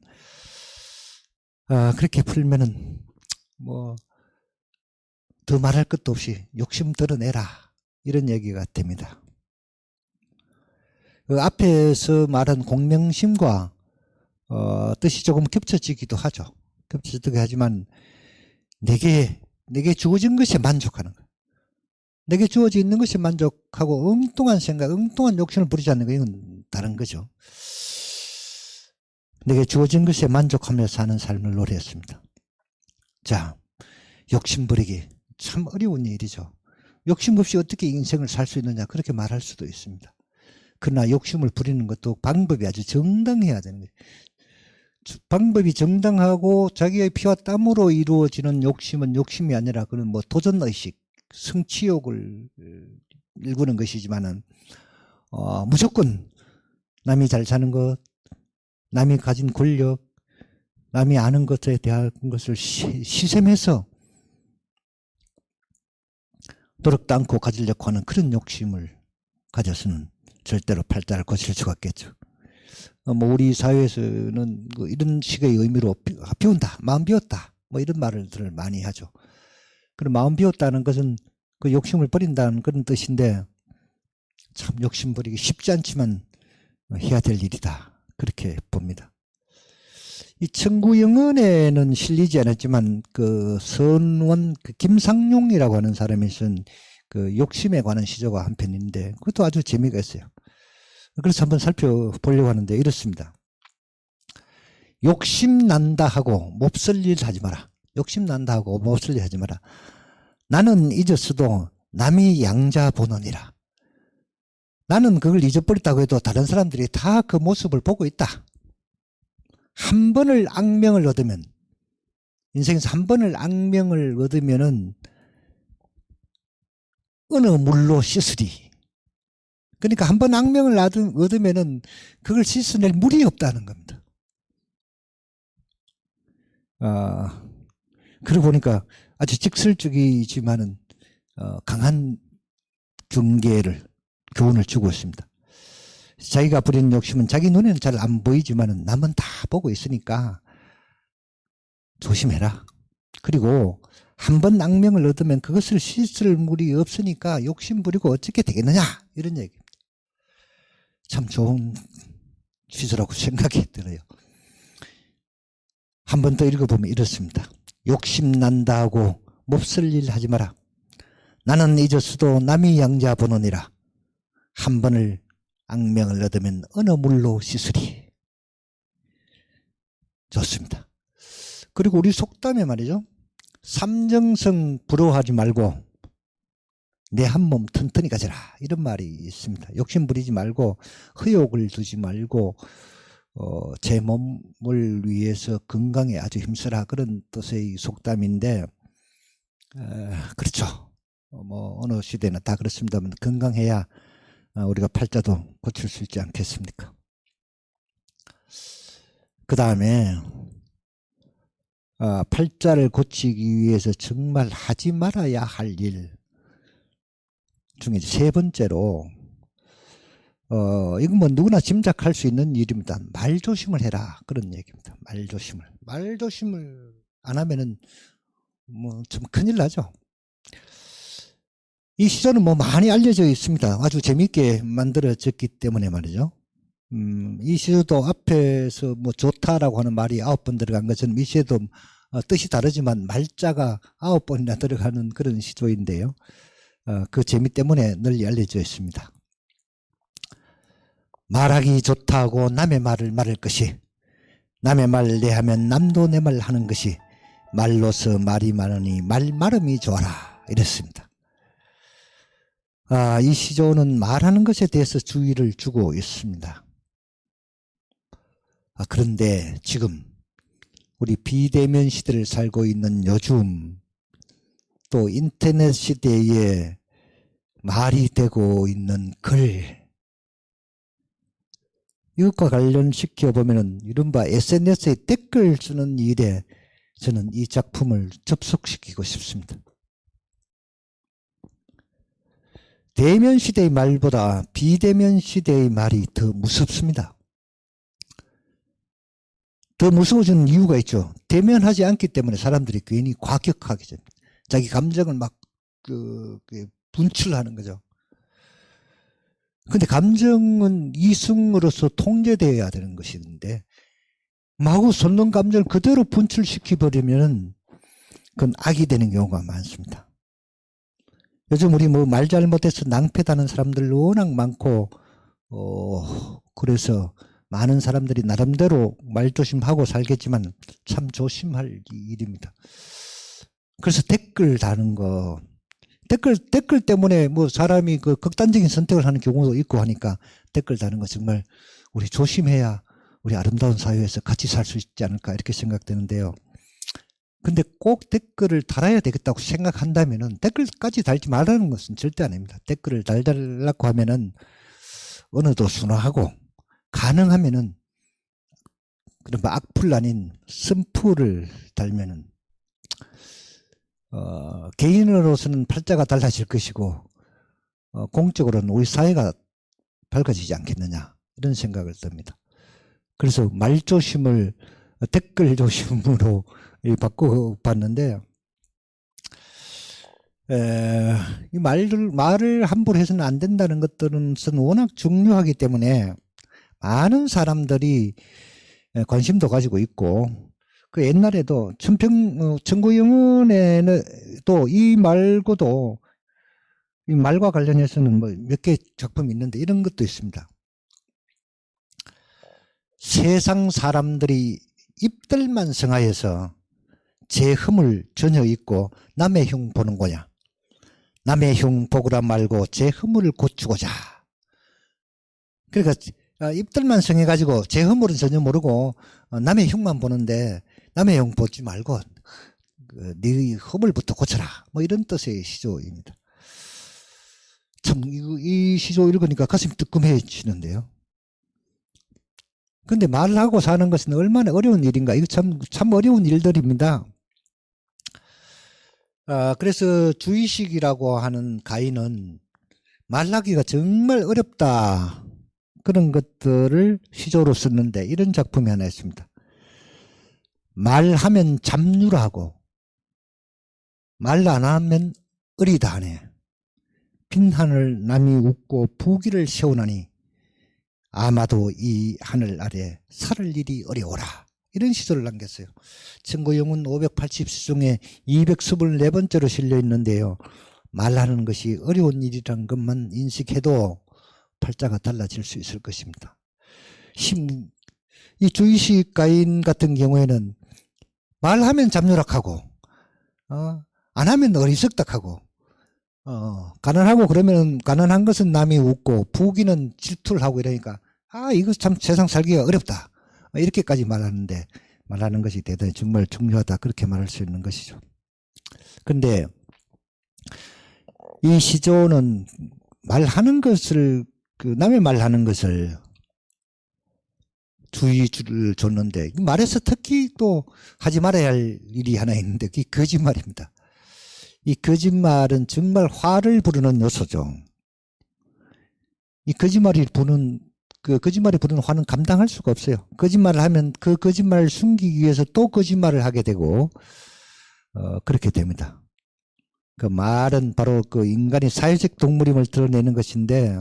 그렇게 풀면은 뭐 더 말할 것도 없이 욕심 드러내라. 이런 얘기가 됩니다. 그 앞에서 말한 공명심과 뜻이 조금 겹쳐지기도 하죠. 겹쳐지기도 하지만 내게 주어진 것에 만족하는 거예요. 내게 주어져 있는 것에 만족하고 엉뚱한 생각, 엉뚱한 욕심을 부리지 않는 거, 이건 다른 거죠. 내게 주어진 것에 만족하며 사는 삶을 노래했습니다. 자, 욕심 부리기 참 어려운 일이죠. 욕심 없이 어떻게 인생을 살 수 있느냐, 그렇게 말할 수도 있습니다. 그러나 욕심을 부리는 것도 방법이 아주 정당해야 되는 거예요. 방법이 정당하고 자기의 피와 땀으로 이루어지는 욕심은 욕심이 아니라 그런 뭐 도전의식, 성취욕을 일구는 것이지만은, 무조건 남이 잘 사는 것, 남이 가진 권력, 남이 아는 것에 대한 것을 시샘해서 노력도 않고 가지려고 하는 그런 욕심을 가져서는 절대로 팔자를 고칠 수가 없겠죠. 뭐 우리 사회에서는 이런 식의 의미로 비운다, 마음 비웠다, 뭐 이런 말을 많이 하죠. 그럼 마음 비웠다는 것은 그 욕심을 버린다는 그런 뜻인데, 참 욕심 버리기 쉽지 않지만 해야 될 일이다, 그렇게 봅니다. 이 청구영언에는 실리지 않았지만 그 선원 김상용이라고 하는 사람이 쓴 그 욕심에 관한 시조가 한 편인데 그것도 아주 재미가 있어요. 그래서 한번 살펴보려고 하는데 이렇습니다. 욕심 난다 하고 몹쓸 일 하지 마라. 욕심 난다 하고 몹쓸 일 하지 마라. 나는 잊었어도 남이 양자 보느니라. 나는 그걸 잊어버렸다고 해도 다른 사람들이 다 그 모습을 보고 있다. 한 번을 악명을 얻으면, 인생에서 한 번을 악명을 얻으면은 어느 물로 씻으리. 그러니까 한 번 악명을 얻으면은 그걸 씻어낼 물이 없다는 겁니다. 그러고 보니까 아주 직설적이지만은 강한 교훈을 주고 있습니다. 자기가 부리는 욕심은 자기 눈에는 잘 안 보이지만은 남은 다 보고 있으니까 조심해라. 그리고 한 번 악명을 얻으면 그것을 씻을 물이 없으니까 욕심 부리고 어떻게 되겠느냐, 이런 얘기입니다. 참 좋은 시조라고 생각이 들어요. 한 번 더 읽어보면 이렇습니다. 욕심 난다 하고 몹쓸 일 하지 마라. 나는 잊었어도 남이 양자 보느니라. 한 번을 악명을 얻으면 어느 물로 씻으리. 좋습니다. 그리고 우리 속담에 말이죠. 삼정성 부러워하지 말고 내 한 몸 튼튼히 가져라, 이런 말이 있습니다. 욕심 부리지 말고 의욕을 두지 말고 제 몸을 위해서 건강에 아주 힘쓰라, 그런 뜻의 속담인데, 그렇죠. 뭐 어느 시대나 다 그렇습니다만 건강해야 우리가 팔자도 고칠 수 있지 않겠습니까? 그 다음에 팔자를 고치기 위해서 정말 하지 말아야 할 일 중에 세 번째로, 이건 뭐 누구나 짐작할 수 있는 일입니다. 말조심을 해라, 그런 얘기입니다. 말조심을 안 하면은 뭐 좀 큰일 나죠. 이 시조는 뭐 많이 알려져 있습니다. 아주 재미있게 만들어졌기 때문에 말이죠. 이 시조도 앞에서 뭐 좋다라고 하는 말이 9번 들어간 것은 이 시조도 뜻이 다르지만 말자가 9번이나 들어가는 그런 시조인데요. 그 재미 때문에 널리 알려져 있습니다. 말하기 좋다고 남의 말을 말할 것이, 남의 말 내 하면 남도 내 말 하는 것이, 말로서 말이 많으니 말 말음이 좋아라, 이랬습니다. 이 시조는 말하는 것에 대해서 주의를 주고 있습니다. 그런데 지금 우리 비대면 시대를 살고 있는 요즘, 또 인터넷 시대에 말이 되고 있는 글, 이것과 관련시켜 보면은 이른바 SNS에 댓글 쓰는 일에 저는 이 작품을 접속시키고 싶습니다. 대면 시대의 말보다 비대면 시대의 말이 더 무섭습니다. 더 무서워지는 이유가 있죠. 대면하지 않기 때문에 사람들이 괜히 과격하게 됩니다. 자기 감정을 막 분출하는 거죠. 근데 감정은 이승으로서 통제되어야 되는 것인데 마구 솟는 감정을 그대로 분출시켜버리면 그건 악이 되는 경우가 많습니다. 요즘 우리 뭐 말 잘못해서 낭패다는 사람들 워낙 많고 그래서 많은 사람들이 나름대로 말조심하고 살겠지만 참 조심할 일입니다. 그래서 댓글 다는 거, 댓글 때문에 뭐 사람이 그 극단적인 선택을 하는 경우도 있고 하니까 댓글 다는 거 정말 우리 조심해야 우리 아름다운 사회에서 같이 살 수 있지 않을까 이렇게 생각되는데요. 근데 꼭 댓글을 달아야 되겠다고 생각한다면은 댓글까지 달지 말라는 것은 절대 아닙니다. 댓글을 달달라고 하면은 언어도 순화하고 가능하면은 그런 악플 아닌 쓴풀을 달면은 개인으로서는 팔자가 달라질 것이고 공적으로는 우리 사회가 밝아지지 않겠느냐 이런 생각을 듭니다. 그래서 말조심을 댓글 조심으로 바꿔봤는데 이 말을 함부로 해서는 안 된다는 것들은 워낙 중요하기 때문에 많은 사람들이 관심도 가지고 있고 그 옛날에도 천구영은에는 또 이 말고도 이 말과 관련해서는 뭐 몇 개 작품이 있는데 이런 것도 있습니다. 세상 사람들이 입들만 성하여서 제 흠을 전혀 잊고 남의 흉 보는 거냐. 남의 흉 보고라 말고 제 흠을 고치고자. 그러니까 입들만 성해가지고 제 흠을은 전혀 모르고 남의 흉만 보는데 남의 흉 보지 말고 네 흠을부터 고쳐라. 뭐 이런 뜻의 시조입니다. 참 이 시조 읽으니까 가슴이 뜨끔해지는데요. 근데 말을 하고 사는 것은 얼마나 어려운 일인가. 이거 참 어려운 일들입니다. 그래서 주의식이라고 하는 가인은 말하기가 정말 어렵다. 그런 것들을 시조로 썼는데 이런 작품이 하나 있습니다. 말하면 잡류라고 말 안 하면 어리다 하네. 빈 하늘 남이 웃고 부귀를 세우나니 아마도 이 하늘 아래 살을 일이 어려워라. 이런 시조를 남겼어요. 천구영은 580시 중에 224번째로 실려 있는데요. 말하는 것이 어려운 일이란 것만 인식해도 팔자가 달라질 수 있을 것입니다. 이 주의식 가인 같은 경우에는 말하면 잡누락하고 안 하면 어리석닥하고 가난하고 그러면 가난한 것은 남이 웃고 부귀는 질투를 하고 이러니까 이거 참 세상 살기가 어렵다. 이렇게까지 말하는 것이 대단히 정말 중요하다. 그렇게 말할 수 있는 것이죠. 근데 이 시조는 말하는 것을 남의 말하는 것을 주의를 줬는데 말에서 특히 또 하지 말아야 할 일이 하나 있는데 그게 거짓말입니다. 이 거짓말은 정말 화를 부르는 요소죠. 이 거짓말이 부르는 화는 감당할 수가 없어요. 거짓말을 하면 그 거짓말을 숨기기 위해서 또 거짓말을 하게 되고 그렇게 됩니다. 그 말은 바로 그 인간이 사회적 동물임을 드러내는 것인데,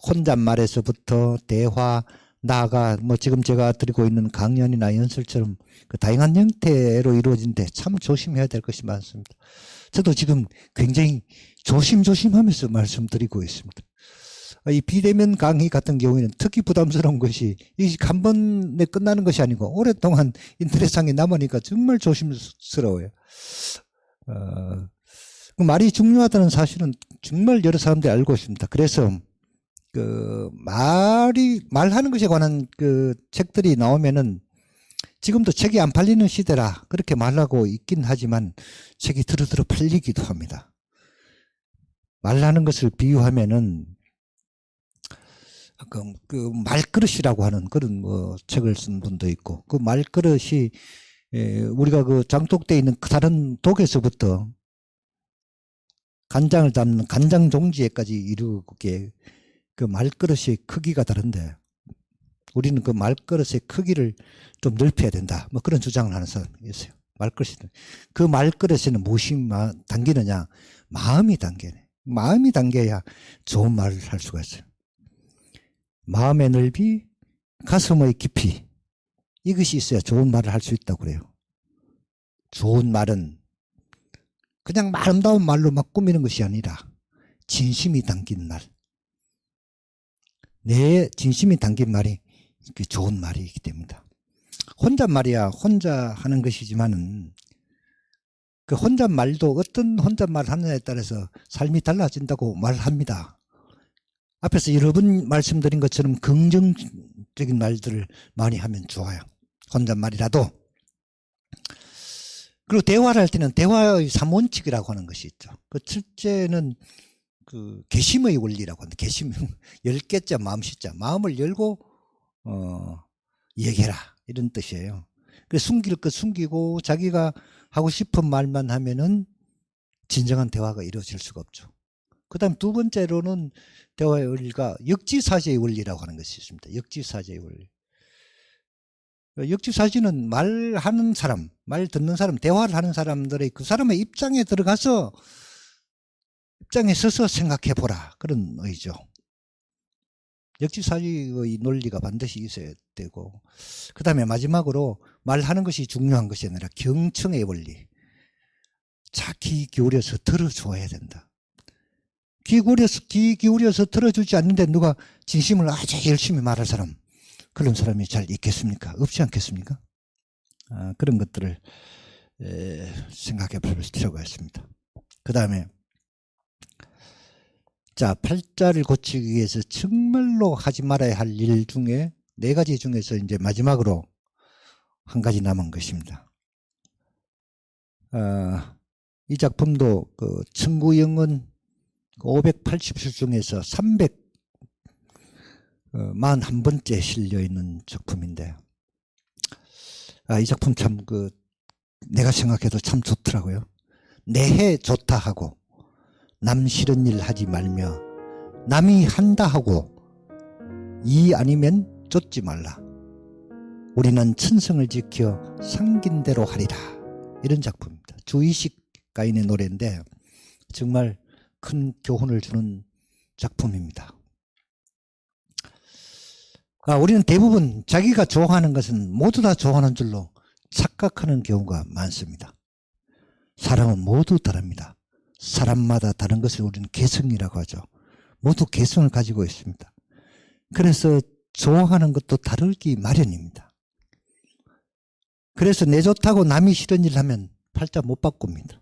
혼잣말에서부터 대화, 나아가 뭐 지금 제가 드리고 있는 강연이나 연설처럼 그 다양한 형태로 이루어진데 참 조심해야 될 것이 많습니다. 저도 지금 굉장히 조심조심하면서 말씀드리고 있습니다. 이 비대면 강의 같은 경우에는 특히 부담스러운 것이 이 한 번에 끝나는 것이 아니고 오랫동안 인터넷상에 남으니까 정말 조심스러워요. 그 말이 중요하다는 사실은 정말 여러 사람들이 알고 있습니다. 그래서 그 말하는 것에 관한 그 책들이 나오면은 지금도 책이 안 팔리는 시대라 그렇게 말하고 있긴 하지만 책이 드러들어 팔리기도 합니다. 말하는 것을 비유하면은 그 말그릇이라고 하는 그런 뭐 책을 쓴 분도 있고, 그 말그릇이 우리가 그 장독대에 있는 다른 독에서부터 간장을 담는 간장 종지에까지 이르게 그 말그릇의 크기가 다른데 우리는 그 말그릇의 크기를 좀 넓혀야 된다, 뭐 그런 주장을 하는 사람이 있어요. 말그릇은 그 말그릇에는 무엇이 담기느냐, 마음이 담겨네. 마음이 담겨야 좋은 말을 할 수가 있어요. 마음의 넓이, 가슴의 깊이, 이것이 있어야 좋은 말을 할 수 있다고 그래요. 좋은 말은 그냥 아름다운 말로 막 꾸미는 것이 아니라 진심이 담긴 말, 내 진심이 담긴 말이 좋은 말이기 때문이다. 혼잣말이야 혼자 하는 것이지만은 그 혼잣말도 어떤 혼잣말을 하느냐에 따라서 삶이 달라진다고 말합니다. 앞에서 여러 번 말씀드린 것처럼 긍정적인 말들을 많이 하면 좋아요. 혼잣말이라도. 그리고 대화를 할 때는 대화의 3원칙이라고 하는 것이 있죠. 그 첫째는 그 개심의 원리라고 하는데, 개심 10개자 마음시자, 마음을 열고 얘기해라, 이런 뜻이에요. 그래서 숨길 것 숨기고 자기가 하고 싶은 말만 하면은 진정한 대화가 이루어질 수가 없죠. 그 다음 두 번째로는 대화의 원리가 역지사지의 원리라고 하는 것이 있습니다. 역지사지의 원리. 역지사지는 말하는 사람, 말 듣는 사람, 대화를 하는 사람들의 그 사람의 입장에 들어가서 입장에 서서 생각해 보라, 그런 의죠. 역지사지의 논리가 반드시 있어야 되고, 그 다음에 마지막으로 말하는 것이 중요한 것이 아니라 경청의 원리. 자, 귀 기울여서 들어줘야 된다. 귀 기울여서 들어주지 않는데 누가 진심을 아주 열심히 말할 사람, 그런 사람이 잘 있겠습니까? 없지 않겠습니까? 그런 것들을 생각해 볼 필요가 있습니다. 그 다음에 자, 팔자를 고치기 위해서 정말로 하지 말아야 할 일 중에 4가지 중에서 이제 마지막으로 한 가지 남은 것입니다. 이 작품도 그 청구영은 580술 중에서 341번째 실려 있는 작품인데, 이 작품 참 내가 생각해도 참 좋더라고요. 내해 좋다 하고 남 싫은 일 하지 말며 남이 한다 하고 이 아니면 쫓지 말라. 우리는 천성을 지켜 상긴 대로 하리라. 이런 작품입니다. 주의식 가인의 노래인데 정말 큰 교훈을 주는 작품입니다. 우리는 대부분 자기가 좋아하는 것은 모두 다 좋아하는 줄로 착각하는 경우가 많습니다. 사람은 모두 다릅니다. 사람마다 다른 것을 우리는 개성이라고 하죠. 모두 개성을 가지고 있습니다. 그래서 좋아하는 것도 다르기 마련입니다. 그래서 내 좋다고 남이 싫은 일 하면 팔자 못 바꿉니다.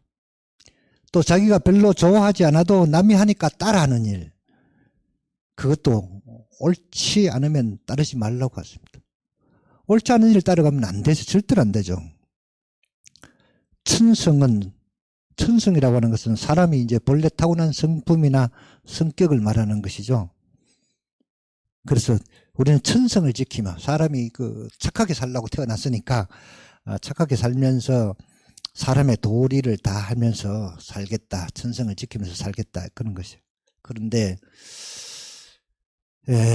또 자기가 별로 좋아하지 않아도 남이 하니까 따라하는 일, 그것도 옳지 않으면 따르지 말라고 하십니다. 옳지 않은 일을 따라가면 안 되죠. 절대로 안 되죠. 천성이라고 하는 것은 사람이 이제 본래 타고난 성품이나 성격을 말하는 것이죠. 그래서 우리는 천성을 지키며, 사람이 착하게 살라고 태어났으니까 착하게 살면서 사람의 도리를 다 하면서 살겠다, 천성을 지키면서 살겠다, 그런 것이에요. 그런데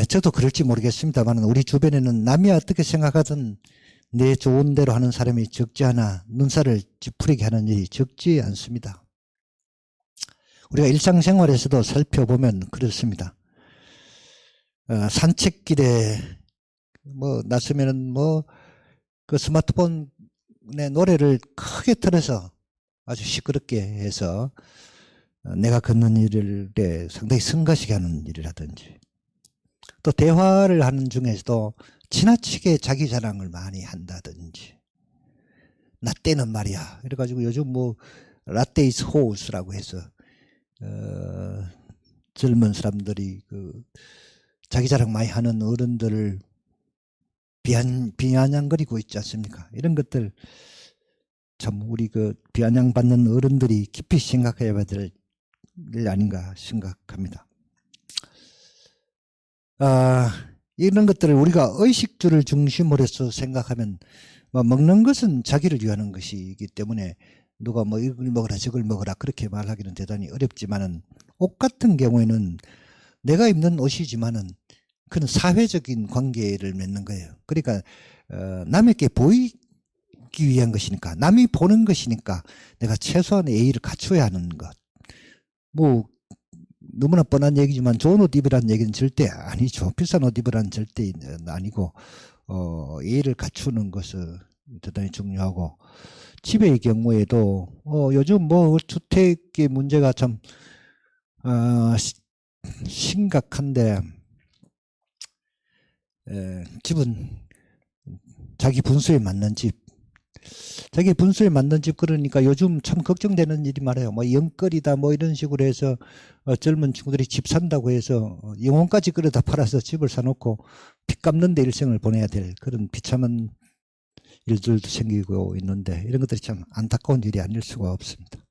저도 그럴지 모르겠습니다만 우리 주변에는 남이 어떻게 생각하든 내 좋은 대로 하는 사람이 적지 않아 눈살을 찌푸리게 하는 일이 적지 않습니다. 우리가 일상생활에서도 살펴보면 그렇습니다. 산책길에 나서면은 그 스마트폰에 노래를 크게 틀어서 아주 시끄럽게 해서 내가 걷는 일에 상당히 성가시게 하는 일이라든지, 또 대화를 하는 중에서도 지나치게 자기 자랑을 많이 한다든지, 나 때는 말이야 이래가지고 요즘 라떼 이즈 호스라고 해서 젊은 사람들이 자기 자랑 많이 하는 어른들을 비아냥거리고 있지 않습니까? 이런 것들 참 우리 비아냥받는 어른들이 깊이 생각해야 될 일 아닌가 생각합니다. 이런 것들을 우리가 의식주를 중심으로 해서 생각하면 먹는 것은 자기를 위하는 것이기 때문에 누가 이걸 먹어라 저걸 먹어라 그렇게 말하기는 대단히 어렵지만은, 옷 같은 경우에는 내가 입는 옷이지만은 그는 사회적인 관계를 맺는 거예요. 그러니까 남에게 보이기 위한 것이니까, 남이 보는 것이니까 내가 최소한의 예의를 갖춰야 하는 것. 너무나 뻔한 얘기지만 좋은 옷 입으라는 얘기는 절대 아니죠. 비싼 옷 입으라는 절대 아니고 예의를 갖추는 것은 대단히 중요하고, 집의 경우에도 요즘 주택의 문제가 참 심각한데, 집은 자기 분수에 맞는 집, 자기 분수에 맞는 집, 그러니까 요즘 참 걱정되는 일이 많아요. 영끌이다 이런 식으로 해서 젊은 친구들이 집 산다고 해서 영혼까지 끌어다 팔아서 집을 사놓고 빚 갚는 데 일생을 보내야 될 그런 비참한 일들도 생기고 있는데, 이런 것들이 참 안타까운 일이 아닐 수가 없습니다.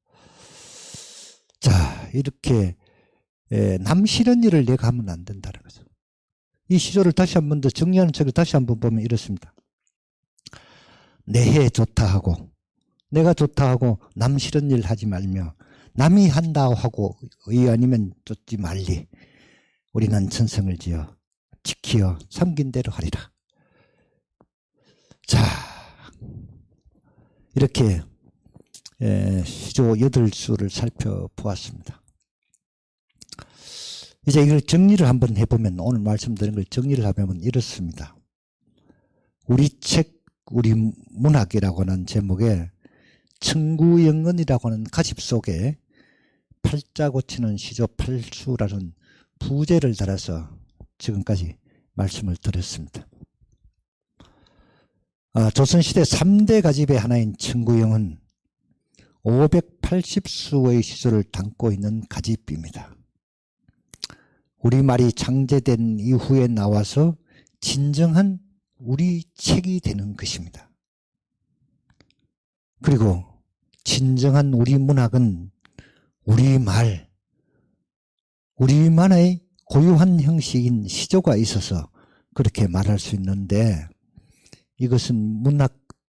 자, 이렇게 남 싫은 일을 내가 하면 안 된다는 거죠. 이 시조를 다시 한 번 더 정리하는 책을 다시 한번 보면 이렇습니다. 내해 좋다 하고, 내가 좋다 하고 남 싫은 일 하지 말며, 남이 한다 하고 의 아니면 쫓지 말리. 우리는 천성을 지어 지키어 섬긴 대로 하리라. 자, 이렇게 시조 8수를 살펴보았습니다. 이제 이걸 정리를 한번 해보면, 오늘 말씀드린 걸 정리를 하면 이렇습니다. 우리 책 우리 문학이라고 하는 제목에 청구영언이라고 하는 가집 속에 팔자 고치는 시조 8수라는 부제를 달아서 지금까지 말씀을 드렸습니다. 조선시대 3대 가집의 하나인 청구영은 580수의 시조를 담고 있는 가집입니다. 우리말이 창제된 이후에 나와서 진정한 우리 책이 되는 것입니다. 그리고 진정한 우리 문학은 우리만의 고유한 형식인 시조가 있어서 그렇게 말할 수 있는데, 이것은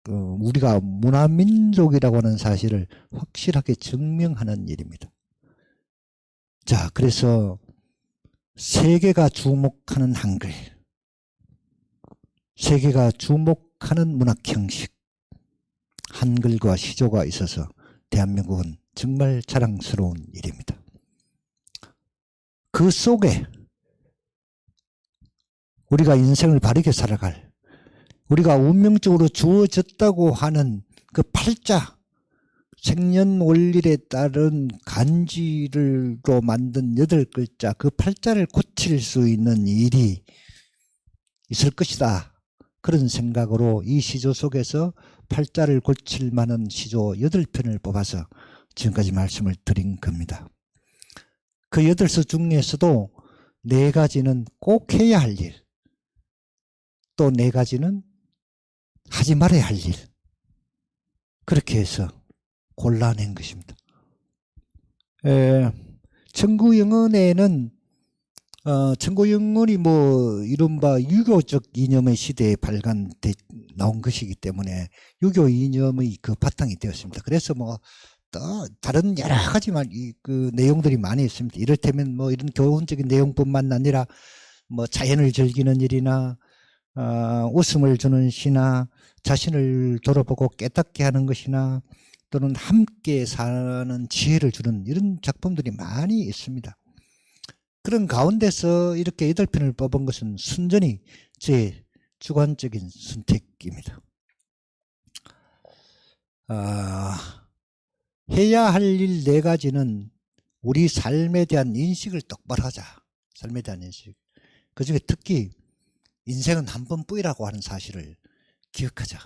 우리가 문화민족이라고 하는 사실을 확실하게 증명하는 일입니다. 자, 그래서 세계가 주목하는 한글, 세계가 주목하는 문학 형식, 한글과 시조가 있어서 대한민국은 정말 자랑스러운 일입니다. 그 속에 우리가 인생을 바르게 살아갈, 우리가 운명적으로 주어졌다고 하는 그 팔자, 생년월일에 따른 간지로 만든 8글자, 그 팔자를 고칠 수 있는 일이 있을 것이다. 그런 생각으로 이 시조 속에서 팔자를 고칠 만한 시조 8편을 뽑아서 지금까지 말씀을 드린 겁니다. 그 8수 중에서도 4가지는 꼭 해야 할 일, 또 4가지는 하지 말아야 할 일, 그렇게 해서 골라낸 것입니다. 청구영언에는 청구영언이 이른바 유교적 이념의 시대에 나온 것이기 때문에 유교 이념의 그 바탕이 되었습니다. 그래서 또 다른 여러 가지 그 내용들이 많이 있습니다. 이를테면 이런 교훈적인 내용뿐만 아니라 자연을 즐기는 일이나 웃음을 주는 시나 자신을 돌아보고 깨닫게 하는 것이나 또는 함께 사는 지혜를 주는 이런 작품들이 많이 있습니다. 그런 가운데서 이렇게 8편을 뽑은 것은 순전히 제 주관적인 선택입니다. 해야 할 일 4가지는 우리 삶에 대한 인식을 똑바로 하자. 삶에 대한 인식. 그 중에 특히 인생은 한 번뿐이라고 하는 사실을 기억하자.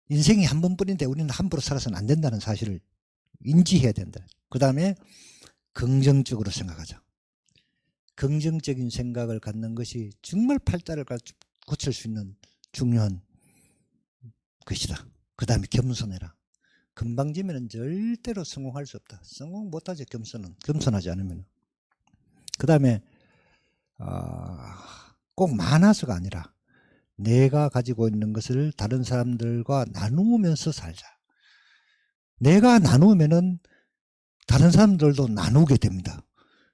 인생이 한 번뿐인데 우리는 함부로 살아서는 안 된다는 사실을 인지해야 된다. 그 다음에 긍정적으로 생각하자. 긍정적인 생각을 갖는 것이 정말 팔자를 고칠 수 있는 중요한 것이다. 그 다음에 겸손해라. 금방지면 절대로 성공할 수 없다. 성공 못하지, 겸손하지 않으면. 그 다음에 꼭 많아서가 아니라 내가 가지고 있는 것을 다른 사람들과 나누면서 살자. 내가 나누면은 다른 사람들도 나누게 됩니다.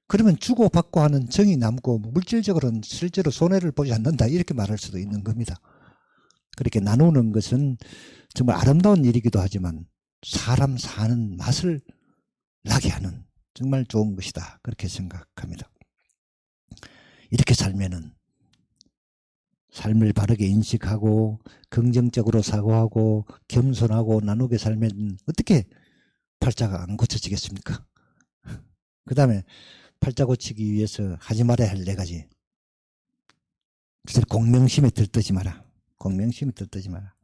그러면 주고받고 하는 정이 남고 물질적으로는 실제로 손해를 보지 않는다, 이렇게 말할 수도 있는 겁니다. 그렇게 나누는 것은 정말 아름다운 일이기도 하지만 사람 사는 맛을 나게 하는 정말 좋은 것이다, 그렇게 생각합니다. 이렇게 살면은 삶을 바르게 인식하고 긍정적으로 사고하고 겸손하고 나누게 살면 어떻게 팔자가 안 고쳐지겠습니까? 그 다음에 팔자 고치기 위해서 하지 말아야 할 4가지. 공명심에 들뜨지 마라. 공명심에 들뜨지 마라.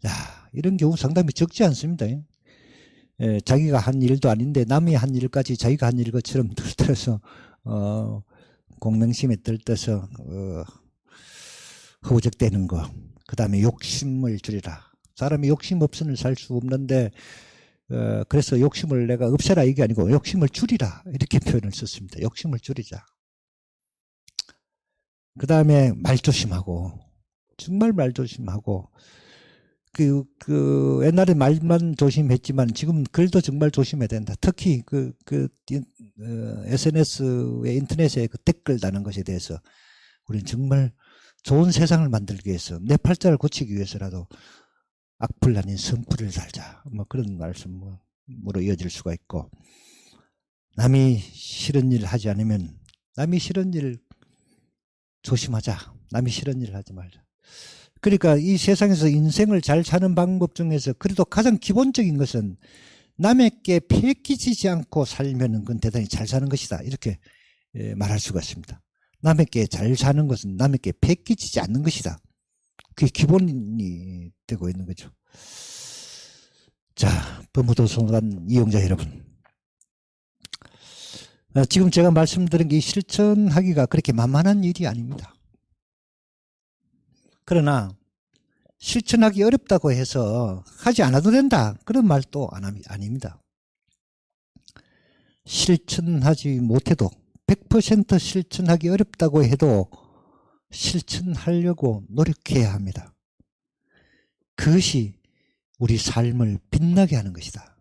야, 이런 경우 상당히 적지 않습니다. 자기가 한 일도 아닌데 남이 한 일까지 자기가 한 일것처럼 들떠서 공명심에 들떠서 허우적대는 거. 그 다음에 욕심을 줄이라. 사람이 욕심 없으면 살 수 없는데 그래서 욕심을 내가 없애라 이게 아니고 욕심을 줄이라, 이렇게 표현을 썼습니다. 욕심을 줄이자. 그 다음에 말 조심하고, 정말 말 조심하고, 옛날에 말만 조심했지만 지금 글도 정말 조심해야 된다. 특히 SNS에, 인터넷에 그 댓글 다는 것에 대해서 우리는 정말 좋은 세상을 만들기 위해서, 내 팔자를 고치기 위해서라도 악플 아닌 성플을 달자, 뭐 그런 말씀으로 이어질 수가 있고, 남이 싫은 일 하지 않으면 남이 싫은 일 조심하자. 남이 싫은 일 하지 말자. 그러니까 이 세상에서 인생을 잘 사는 방법 중에서 그래도 가장 기본적인 것은 남에게 폐 끼치지 않고 살면 그건 대단히 잘 사는 것이다, 이렇게 말할 수가 있습니다. 남에게 잘 사는 것은 남에게 폐 끼치지 않는 것이다. 그게 기본이 되고 있는 거죠. 자, 법무도서관 이용자 여러분, 지금 제가 말씀드린 게 실천하기가 그렇게 만만한 일이 아닙니다. 그러나 실천하기 어렵다고 해서 하지 않아도 된다, 그런 말도 아닙니다. 실천하지 못해도 100% 실천하기 어렵다고 해도 실천하려고 노력해야 합니다. 그것이 우리 삶을 빛나게 하는 것이다.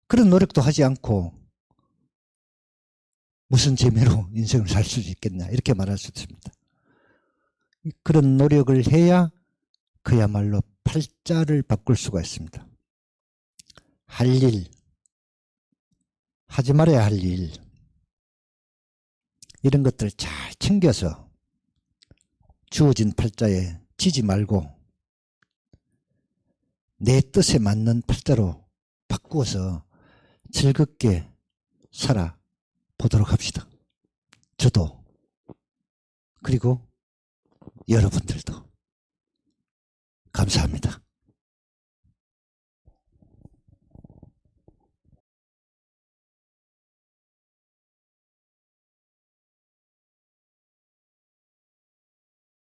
그런 노력도 하지 않고 무슨 재미로 인생을 살 수 있겠냐, 이렇게 말할 수 있습니다. 그런 노력을 해야 그야말로 팔자를 바꿀 수가 있습니다. 할 일, 하지 말아야 할 일, 이런 것들 잘 챙겨서 주어진 팔자에 지지 말고 내 뜻에 맞는 팔자로 바꾸어서 즐겁게 살아보도록 합시다. 저도, 그리고 여러분들도. 감사합니다.